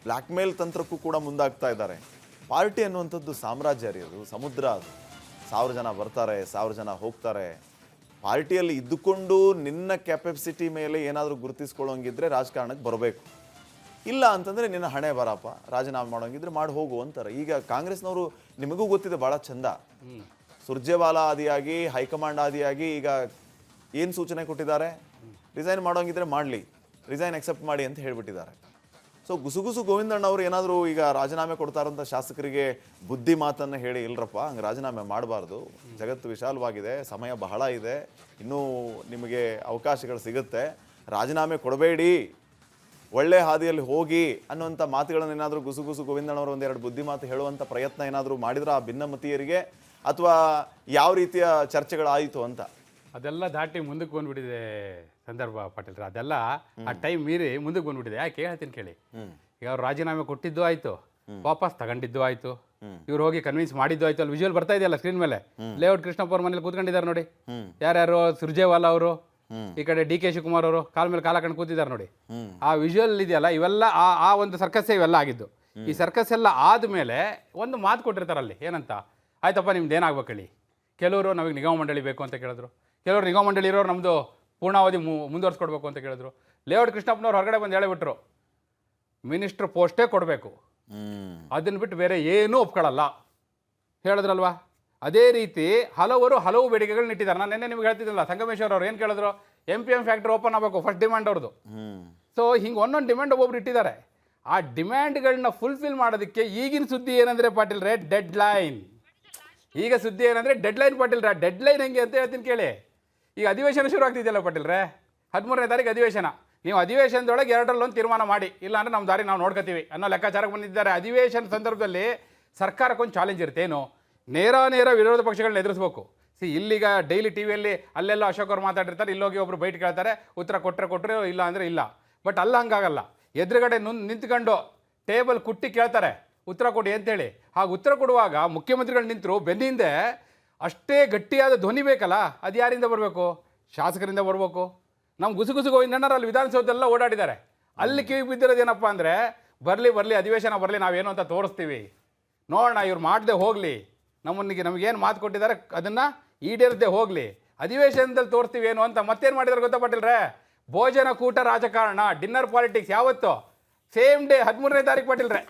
ಬ್ಲ್ಯಾಕ್ ಮೇಲ್ ತಂತ್ರಕ್ಕೂ ಕೂಡ ಮುಂದಾಗ್ತಾ ಇದ್ದಾರೆ. ಪಾರ್ಟಿ ಅನ್ನುವಂಥದ್ದು ಸಾಮ್ರಾಜ್ಯ ರೀ, ಅದು ಸಮುದ್ರ. ಅದು 1000 ಜನ ಬರ್ತಾರೆ, 1000 ಜನ ಹೋಗ್ತಾರೆ. ಪಾರ್ಟಿಯಲ್ಲಿ ಇದ್ದುಕೊಂಡು ನಿನ್ನ ಕೆಪಾಸಿಟಿ ಮೇಲೆ ಏನಾದರೂ ಗುರುತಿಸ್ಕೊಳ್ಳೋಂಗಿದ್ರೆ ರಾಜಕಾರಣಕ್ಕೆ ಬರಬೇಕು. ಇಲ್ಲ ಅಂತಂದರೆ ನಿನ್ನ ಹಣೆ ಬರಪ್ಪ, ರಾಜೀನಾಮೆ ಮಾಡೋಂಗಿದ್ರೆ ಮಾಡಿ ಹೋಗು ಅಂತಾರೆ. ಈಗ ಕಾಂಗ್ರೆಸ್ನವರು ನಿಮಗೂ ಗೊತ್ತಿದೆ ಭಾಳ ಚಂದ, ಸುರ್ಜೇವಾಲಾ ಆದಿಯಾಗಿ ಹೈಕಮಾಂಡ್ ಆದಿಯಾಗಿ ಈಗ ಏನು ಸೂಚನೆ ಕೊಟ್ಟಿದ್ದಾರೆ, ರಿಸೈನ್ ಮಾಡೋಂಗಿದ್ರೆ ಮಾಡಲಿ, ರಿಸೈನ್ ಅಕ್ಸೆಪ್ಟ್ ಮಾಡಿ ಅಂತ ಹೇಳಿಬಿಟ್ಟಿದ್ದಾರೆ. ಸೊ ಗುಸುಗುಸು ಗೋವಿಂದಣ್ಣ ಅವರು ಏನಾದರೂ ಈಗ ರಾಜೀನಾಮೆ ಕೊಡ್ತಾರಂಥ ಶಾಸಕರಿಗೆ ಬುದ್ಧಿ ಮಾತನ್ನು ಹೇಳಿ, ಇಲ್ಲರಪ್ಪ ಹಂಗೆ ರಾಜೀನಾಮೆ ಮಾಡಬಾರ್ದು, ಜಗತ್ತು ವಿಶಾಲವಾಗಿದೆ, ಸಮಯ ಬಹಳ ಇದೆ, ಇನ್ನೂ ನಿಮಗೆ ಅವಕಾಶಗಳು ಸಿಗುತ್ತೆ, ರಾಜೀನಾಮೆ ಕೊಡಬೇಡಿ, ಒಳ್ಳೆ ಹಾದಿಯಲ್ಲಿ ಹೋಗಿ ಅನ್ನುವಂಥ ಮಾತುಗಳನ್ನು ಏನಾದರೂ ಗುಸುಗುಸು ಗೋವಿಂದಣ್ಣವರು ಒಂದೆರಡು ಬುದ್ಧಿ ಮಾತು ಹೇಳುವಂಥ ಪ್ರಯತ್ನ ಏನಾದರೂ ಮಾಡಿದ್ರೆ ಆ ಭಿನ್ನಮತೀಯರಿಗೆ, ಅಥವಾ ಯಾವ ರೀತಿಯ ಚರ್ಚೆಗಳಾಯಿತು ಅಂತ? ಅದೆಲ್ಲ ದಾಟಿ ಮುಂದಕ್ಕೆ ಬಂದ್ಬಿಟ್ಟಿದೆ ಸಂದರ್ಭ ಪಾಟೀಲ್ರ. ಅದೆಲ್ಲ ಆ ಟೈಮ್ ಮೀರಿ ಮುಂದಕ್ಕೆ ಬಂದ್ಬಿಟ್ಟಿದೆ. ಯಾಕೆ ಹೇಳ್ತೀನಿ ಕೇಳಿ. ಈಗ ಅವ್ರು ರಾಜೀನಾಮೆ ಕೊಟ್ಟಿದ್ದು ಆಯ್ತು, ವಾಪಸ್ ತಗೊಂಡಿದ್ದು ಆಯ್ತು, ಇವ್ರು ಹೋಗಿ ಕನ್ವಿನ್ಸ್ ಮಾಡಿದ್ದು ಆಯ್ತು. ಅಲ್ಲಿ ವಿಜುವಲ್ ಬರ್ತಾ ಇದೆಯಲ್ಲ ಸ್ಕ್ರೀನ್ ಮೇಲೆ, ಲೇಔಟ್ ಕೃಷ್ಣಪ್ಪ ಅವ್ರ ಮನೇಲಿ ಕೂತ್ಕೊಂಡಿದ್ದಾರೆ ನೋಡಿ. ಯಾರ್ಯಾರು, ಸುರ್ಜೇವಾಲಾ ಅವರು, ಈ ಕಡೆ ಡಿ ಕೆ ಶಿವಕುಮಾರ್ ಅವರು ಕಾಲ ಮೇಲೆ ಕಾಲ ಕಂಡು ಕೂತಿದ್ದಾರೆ ನೋಡಿ. ಆ ವಿಜುವಲ್ ಇದೆಯಲ್ಲ, ಇವೆಲ್ಲ ಆ ಒಂದು ಸರ್ಕಸ್ಸೇ ಇವೆಲ್ಲ ಆಗಿದ್ದು. ಈ ಸರ್ಕಸ್ ಎಲ್ಲ ಆದಮೇಲೆ ಒಂದು ಮಾತು ಕೊಟ್ಟಿರ್ತಾರೆ ಅಲ್ಲಿ, ಏನಂತ, ಆಯ್ತಪ್ಪ ನಿಮ್ದು ಏನಾಗ್ಬೇಕು ಹೇಳಿ. ಕೆಲವರು ನಮಗೆ ನಿಗಮ ಮಂಡಳಿ ಬೇಕು ಅಂತ ಕೇಳಿದ್ರು, ಕೆಲವರು ನಿಗಮ ಮಂಡಳಿ ಇರೋರು ನಮ್ಮದು ಪೂರ್ಣಾವಧಿ ಮುಂದುವರ್ಸ್ಕೊಡ್ಬೇಕು ಅಂತ ಕೇಳಿದ್ರು. ಲೇಔಟ್ ಕೃಷ್ಣಪ್ಪನವ್ರು ಹೊರಗಡೆ ಬಂದು ಹೇಳಿಬಿಟ್ರು, ಮಿನಿಸ್ಟ್ರ್ ಪೋಸ್ಟೇ ಕೊಡಬೇಕು, ಅದನ್ನು ಬಿಟ್ಟು ಬೇರೆ ಏನೂ ಒಪ್ಕೊಳ್ಳಲ್ಲ ಹೇಳಿದ್ರಲ್ವಾ. ಅದೇ ರೀತಿ ಹಲವು ಬೇಡಿಕೆಗಳನ್ನ ಇಟ್ಟಿದ್ದಾರೆ. ನಾನು ನಿನ್ನೆ ನಿಮ್ಗೆ ಹೇಳ್ತಿದ್ದಿಲ್ಲ, ಸಂಗಮೇಶ್ವರ್ ಅವ್ರು ಏನು ಕೇಳಿದ್ರು, MPM ಫ್ಯಾಕ್ಟ್ರಿ ಓಪನ್ ಆಗಬೇಕು, ಫಸ್ಟ್ ಡಿಮ್ಯಾಂಡ್ ಅವ್ರದ್ದು. ಸೊ ಹಿಂಗೆ ಒಂದೊಂದು ಡಿಮ್ಯಾಂಡ್ ಒಬ್ಬೊಬ್ರು ಇಟ್ಟಿದ್ದಾರೆ. ಆ ಡಿಮ್ಯಾಂಡ್ಗಳನ್ನ ಫುಲ್ಫಿಲ್ ಮಾಡೋದಕ್ಕೆ ಈಗಿನ ಸುದ್ದಿ ಏನಂದರೆ ಪಾಟೀಲ್ರೆ, ಡೆಡ್ ಲೈನ್. ಈಗ ಸುದ್ದಿ ಏನಂದರೆ ಡೆಡ್ ಲೈನ್ ಪಾಟೀಲ್ರ. ಡೆಡ್ ಲೈನ್ ಹೆಂಗೆ ಅಂತ ಹೇಳ್ತೀನಿ ಕೇಳಿ. ಈಗ ಅಧಿವೇಶನ ಶುರು ಆಗ್ತಿದೆಯಲ್ಲ ಪಾಟೀಲ್ರೆ, 13ನೇ ತಾರೀಕು ಅಧಿವೇಶನ. ನೀವು ಅಧಿವೇಶನದೊಳಗೆ 2ರಲ್ಲಿ ತಿರ್ಮಾನ ಮಾಡಿ, ಇಲ್ಲಾಂದ್ರೆ ನಮ್ಮ ದಾರಿ ನಾವು ನೋಡ್ಕೋತೀವಿ ಅನ್ನೋ ಲೆಕ್ಕಾಚಾರಕ್ಕೆ ಬಂದಿದ್ದಾರೆ. ಅಧಿವೇಶನ ಸಂದರ್ಭದಲ್ಲಿ ಸರ್ಕಾರಕ್ಕೊಂದು ಚಾಲೆಂಜ್ ಇರುತ್ತೆ. ಏನು, ನೇರ ವಿರೋಧ ಪಕ್ಷಗಳನ್ನ ಎದುರಿಸ್ಬೇಕು. ಇಲ್ಲಿಗ ಡೈಲಿ ಟಿವಿಯಲ್ಲಿ ಅಲ್ಲೆಲ್ಲ ಅಶೋಕ್ ಅವ್ರು ಮಾತಾಡಿರ್ತಾರೆ, ಇಲ್ಲೋಗಿ ಒಬ್ರು ಬೈಟ್ ಕೇಳ್ತಾರೆ, ಉತ್ತರ ಕೊಟ್ಟರೆ ಇಲ್ಲ ಅಂದರೆ ಇಲ್ಲ. ಬಟ್ ಅಲ್ಲ ಹಂಗಾಗಲ್ಲ, ಎದುರುಗಡೆ ನಿಂತ್ಕೊಂಡು ಟೇಬಲ್ ಕುಟ್ಟಿ ಕೇಳ್ತಾರೆ ಉತ್ತರ ಕೊಡಿ ಅಂತೇಳಿ. ಹಾಗೆ ಉತ್ತರ ಕೊಡುವಾಗ ಮುಖ್ಯಮಂತ್ರಿಗಳು ನಿಂತರು, ಬೆನ್ನಿಂದೆ ಅಷ್ಟೇ ಗಟ್ಟಿಯಾದ ಧ್ವನಿ ಬೇಕಲ್ಲ, ಅದು ಯಾರಿಂದ ಬರಬೇಕು? ಶಾಸಕರಿಂದ ಬರಬೇಕು. ನಮ್ಮ ಗುಸುಗುಸು ಗೋವಿಂದಣ್ಣರು ಅಲ್ಲಿ ವಿಧಾನಸೌಧದೆಲ್ಲ ಓಡಾಡಿದ್ದಾರೆ. ಅಲ್ಲಿ ಕಿವಿ ಬಿದ್ದಿರೋದೇನಪ್ಪ ಅಂದರೆ, ಬರಲಿ ಅಧಿವೇಶನ ಬರಲಿ, ನಾವೇನು ಅಂತ ತೋರಿಸ್ತೀವಿ, ನೋಡೋಣ ಇವ್ರು ಮಾಡದೆ ಹೋಗಲಿ, ನಮಗೇನು ಮಾತು ಕೊಟ್ಟಿದ್ದಾರೆ ಅದನ್ನು ಈಡೇರದೆ ಹೋಗಲಿ, ಅಧಿವೇಶನದಲ್ಲಿ ತೋರಿಸ್ತೀವಿ ಏನು ಅಂತ. ಮತ್ತೇನು ಮಾಡಿದಾರೆ ಗೊತ್ತಾ ಪಾಟೀಲ್ರೆ? ಭೋಜನ ಕೂಟ ರಾಜಕಾರಣ, ಡಿನ್ನರ್ ಪಾಲಿಟಿಕ್ಸ್. ಯಾವತ್ತು ಸೇಮ್ ಡೇ 13ನೇ ತಾರೀಕು ಪಾಟೀಲ್ರೆ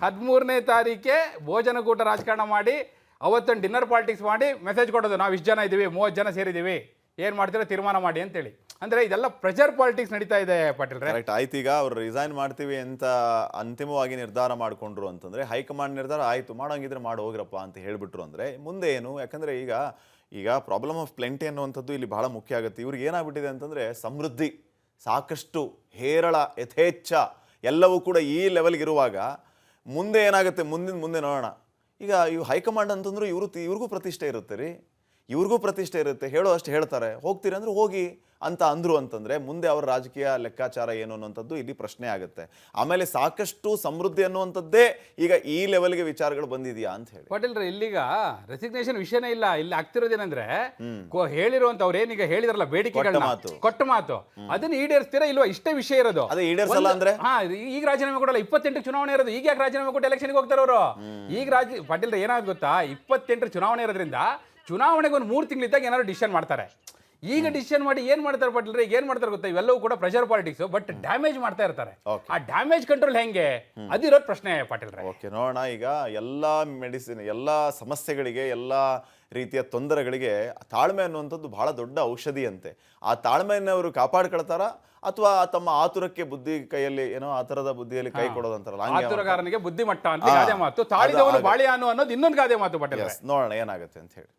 13ನೇ ತಾರೀಕೆ ಭೋಜನಕೂಟ ರಾಜಕಾರಣ ಮಾಡಿ ಅವತ್ತೊಂದು ಡಿನ್ನರ್ ಪಾರ್ಟಿಕ್ಸ್ ಮಾಡಿ ಮೆಸೇಜ್ ಕೊಡೋದು, ನಾವು ಇಷ್ಟು ಜನ ಇದ್ದೀವಿ, 30 ಜನ ಸೇರಿದ್ದೀವಿ, ಏನು ಮಾಡ್ತೀರೋ ತೀರ್ಮಾನ ಮಾಡಿ ಅಂತೇಳಿ. ಅಂದರೆ ಇದೆಲ್ಲ ಪ್ರೆಷರ್ ಪಾಲಿಟಿಕ್ಸ್ ನಡೀತಾ ಇದೆ ಪಾಟೀಲ್ರೆ. ಕರೆಕ್ಟ್. ಆಯ್ತು, ಈಗ ಅವ್ರು ರಿಸೈನ್ ಮಾಡ್ತೀವಿ ಅಂತ ಅಂತಿಮವಾಗಿ ನಿರ್ಧಾರ ಮಾಡಿಕೊಂಡ್ರು ಅಂತಂದರೆ ಹೈಕಮಾಂಡ್ ನಿರ್ಧಾರ ಆಯಿತು ಮಾಡೋಂಗಿದ್ರೆ ಮಾಡಿ ಹೋಗ್ರಪ್ಪ ಅಂತ ಹೇಳಿಬಿಟ್ರು ಅಂದರೆ ಮುಂದೆ ಏನು? ಯಾಕಂದರೆ ಈಗ ಪ್ರಾಬ್ಲಮ್ ಆಫ್ ಪ್ಲೆಂಟಿ ಅನ್ನುವಂಥದ್ದು ಇಲ್ಲಿ ಬಹಳ ಮುಖ್ಯ ಆಗುತ್ತೆ. ಇವ್ರಿಗೆ ಏನಾಗ್ಬಿಟ್ಟಿದೆ ಅಂತಂದರೆ ಸಮೃದ್ಧಿ ಸಾಕಷ್ಟು, ಹೇರಳ, ಯಥೇಚ್ಛ ಎಲ್ಲವೂ ಕೂಡ ಈ ಲೆವೆಲ್ಗೆ ಇರುವಾಗ ಮುಂದೆ ಏನಾಗುತ್ತೆ ಮುಂದೆ ನೋಡೋಣ. ಈಗ ಇವು ಹೈಕಮಾಂಡ್ ಅಂತಂದ್ರು ಇವ್ರಿಗೂ ಪ್ರತಿಷ್ಠೆ ಇರುತ್ತೆ ರೀ, ಇವ್ರಿಗೂ ಪ್ರತಿಷ್ಠೆ ಇರುತ್ತೆ, ಹೇಳೋ ಅಷ್ಟು ಹೇಳ್ತಾರೆ, ಹೋಗ್ತೀರಿ ಅಂದ್ರೆ ಹೋಗಿ ಅಂತ ಅಂದರು ಅಂತಂದರೆ ಮುಂದೆ ಅವರ ರಾಜಕೀಯ ಲೆಕ್ಕಾಚಾರ ಏನು ಅನ್ನುವಂಥದ್ದು ಇಲ್ಲಿ ಪ್ರಶ್ನೆ ಆಗುತ್ತೆ. ಆಮೇಲೆ ಸಾಕಷ್ಟು ಸಮೃದ್ಧಿ ಅನ್ನುವಂಥದ್ದೇ ಈಗ ಈ ಲೆವೆಲ್ಗೆ ವಿಚಾರಗಳು ಬಂದಿದೆಯಾ ಅಂತ ಹೇಳಿ. ಪಾಟೀಲ್ರೆ ಇಲ್ಲಿಗ ರೆಸಿಗ್ನೇಷನ್ ವಿಷಯನೇ ಇಲ್ಲ, ಇಲ್ಲಿ ಆಗ್ತಿರೋದೇನಂದ್ರೆ ಹೇಳಿರುವಂತವ್ರು ಏನೀಗ ಹೇಳಿದಾರಲ್ಲ ಬೇಡಿಕೆಗಳನ್ನ, ಕೊಟ್ಟ ಮಾತು ಅದನ್ನ ಈಡೇರಿಸ್ತೀರಾ ಇಲ್ವಾ, ಇಷ್ಟೇ ವಿಷಯ ಇರೋದು. ಅದೇ ಈಡೇರಿಸಲ್ಲ ಅಂದ್ರೆ ಈಗ ರಾಜೀನಾಮೆ ಕೊಡಲ್ಲ, 28 ಚುನಾವಣೆ ಇರೋದು, ಈಗ ಯಾಕೆ ರಾಜೀನಾಮೆ ಕೊಟ್ಟು ಎಲೆಕ್ಷನ್ಗೆ ಹೋಗ್ತಾರೆ ಅವರು? ಈಗ ಪಾಟೀಲ್ರೆ ಏನಾದ್ರು ಗೊತ್ತಾ, 28 ಚುನಾವಣೆ ಇರೋದ್ರಿಂದ ಚುನಾವಣೆಗೆ ಒಂದು 3 ತಿಂಗಳಿದ್ದಾಗ ಏನಾದ್ರು ಡಿಸಿಷನ್ ಮಾಡ್ತಾರೆ. ಈಗ ಡಿಸಿಷನ್ ಮಾಡಿ ಏನ್ ಮಾಡ್ತಾರೆ ಪಾಟೀಲ್ರೆ, ಈಗ ಏನ್ ಮಾಡ್ತಾರೆ ಗೊತ್ತಾ, ಇವೆಲ್ಲವೂ ಕೂಡ ಪ್ರೆಷರ್ ಪಾಲಿಟಿಕ್ಸ್, ಬಟ್ ಡ್ಯಾಮೇಜ್ ಮಾಡ್ತಾ ಇರ್ತಾರೆ. ಆ ಡ್ಯಾಮೇಜ್ ಕಂಟ್ರೋಲ್ ಹೆಂಗೆ ಅದಿರೋದು ಪ್ರಶ್ನೆ ಪಾಟೀಲ್ರೆ. ಓಕೆ, ನೋಡೋಣ. ಈಗ ಎಲ್ಲ ಮೆಡಿಸಿನ್, ಎಲ್ಲ ಸಮಸ್ಯೆಗಳಿಗೆ, ಎಲ್ಲ ರೀತಿಯ ತೊಂದರೆಗಳಿಗೆ ತಾಳ್ಮೆ ಅನ್ನುವಂಥದ್ದು ಬಹಳ ದೊಡ್ಡ ಔಷಧಿ ಅಂತೆ. ಆ ತಾಳ್ಮೆಯನ್ನು ಅವರು ಕಾಪಾಡ್ಕೊಳ್ತಾರ ಅಥವಾ ತಮ್ಮ ಆತುರಕ್ಕೆ ಬುದ್ಧಿ ಕೈಯಲ್ಲಿ ಏನೋ ಆ ತರದ ಬುದ್ಧಿಯಲ್ಲಿ ಕೈ ಕೊಡೋದಂತಾರಲ್ಲ, ಆತುರಗಾರನಿಗೆ ಬುದ್ಧಿಮಟ್ಟ ಅಂತ ಗಾದೆ ಮಾತು, ತಾಳಿದವನು ಬಾಳಿಯಾನು ಅನ್ನೋದು ಇನ್ನೊಂದು ಗಾದೆ ಮಾತು ಪಾಟೀಲ್ರೆ. ನೋಡೋಣ ಏನಾಗುತ್ತೆ ಅಂತ ಹೇಳಿ.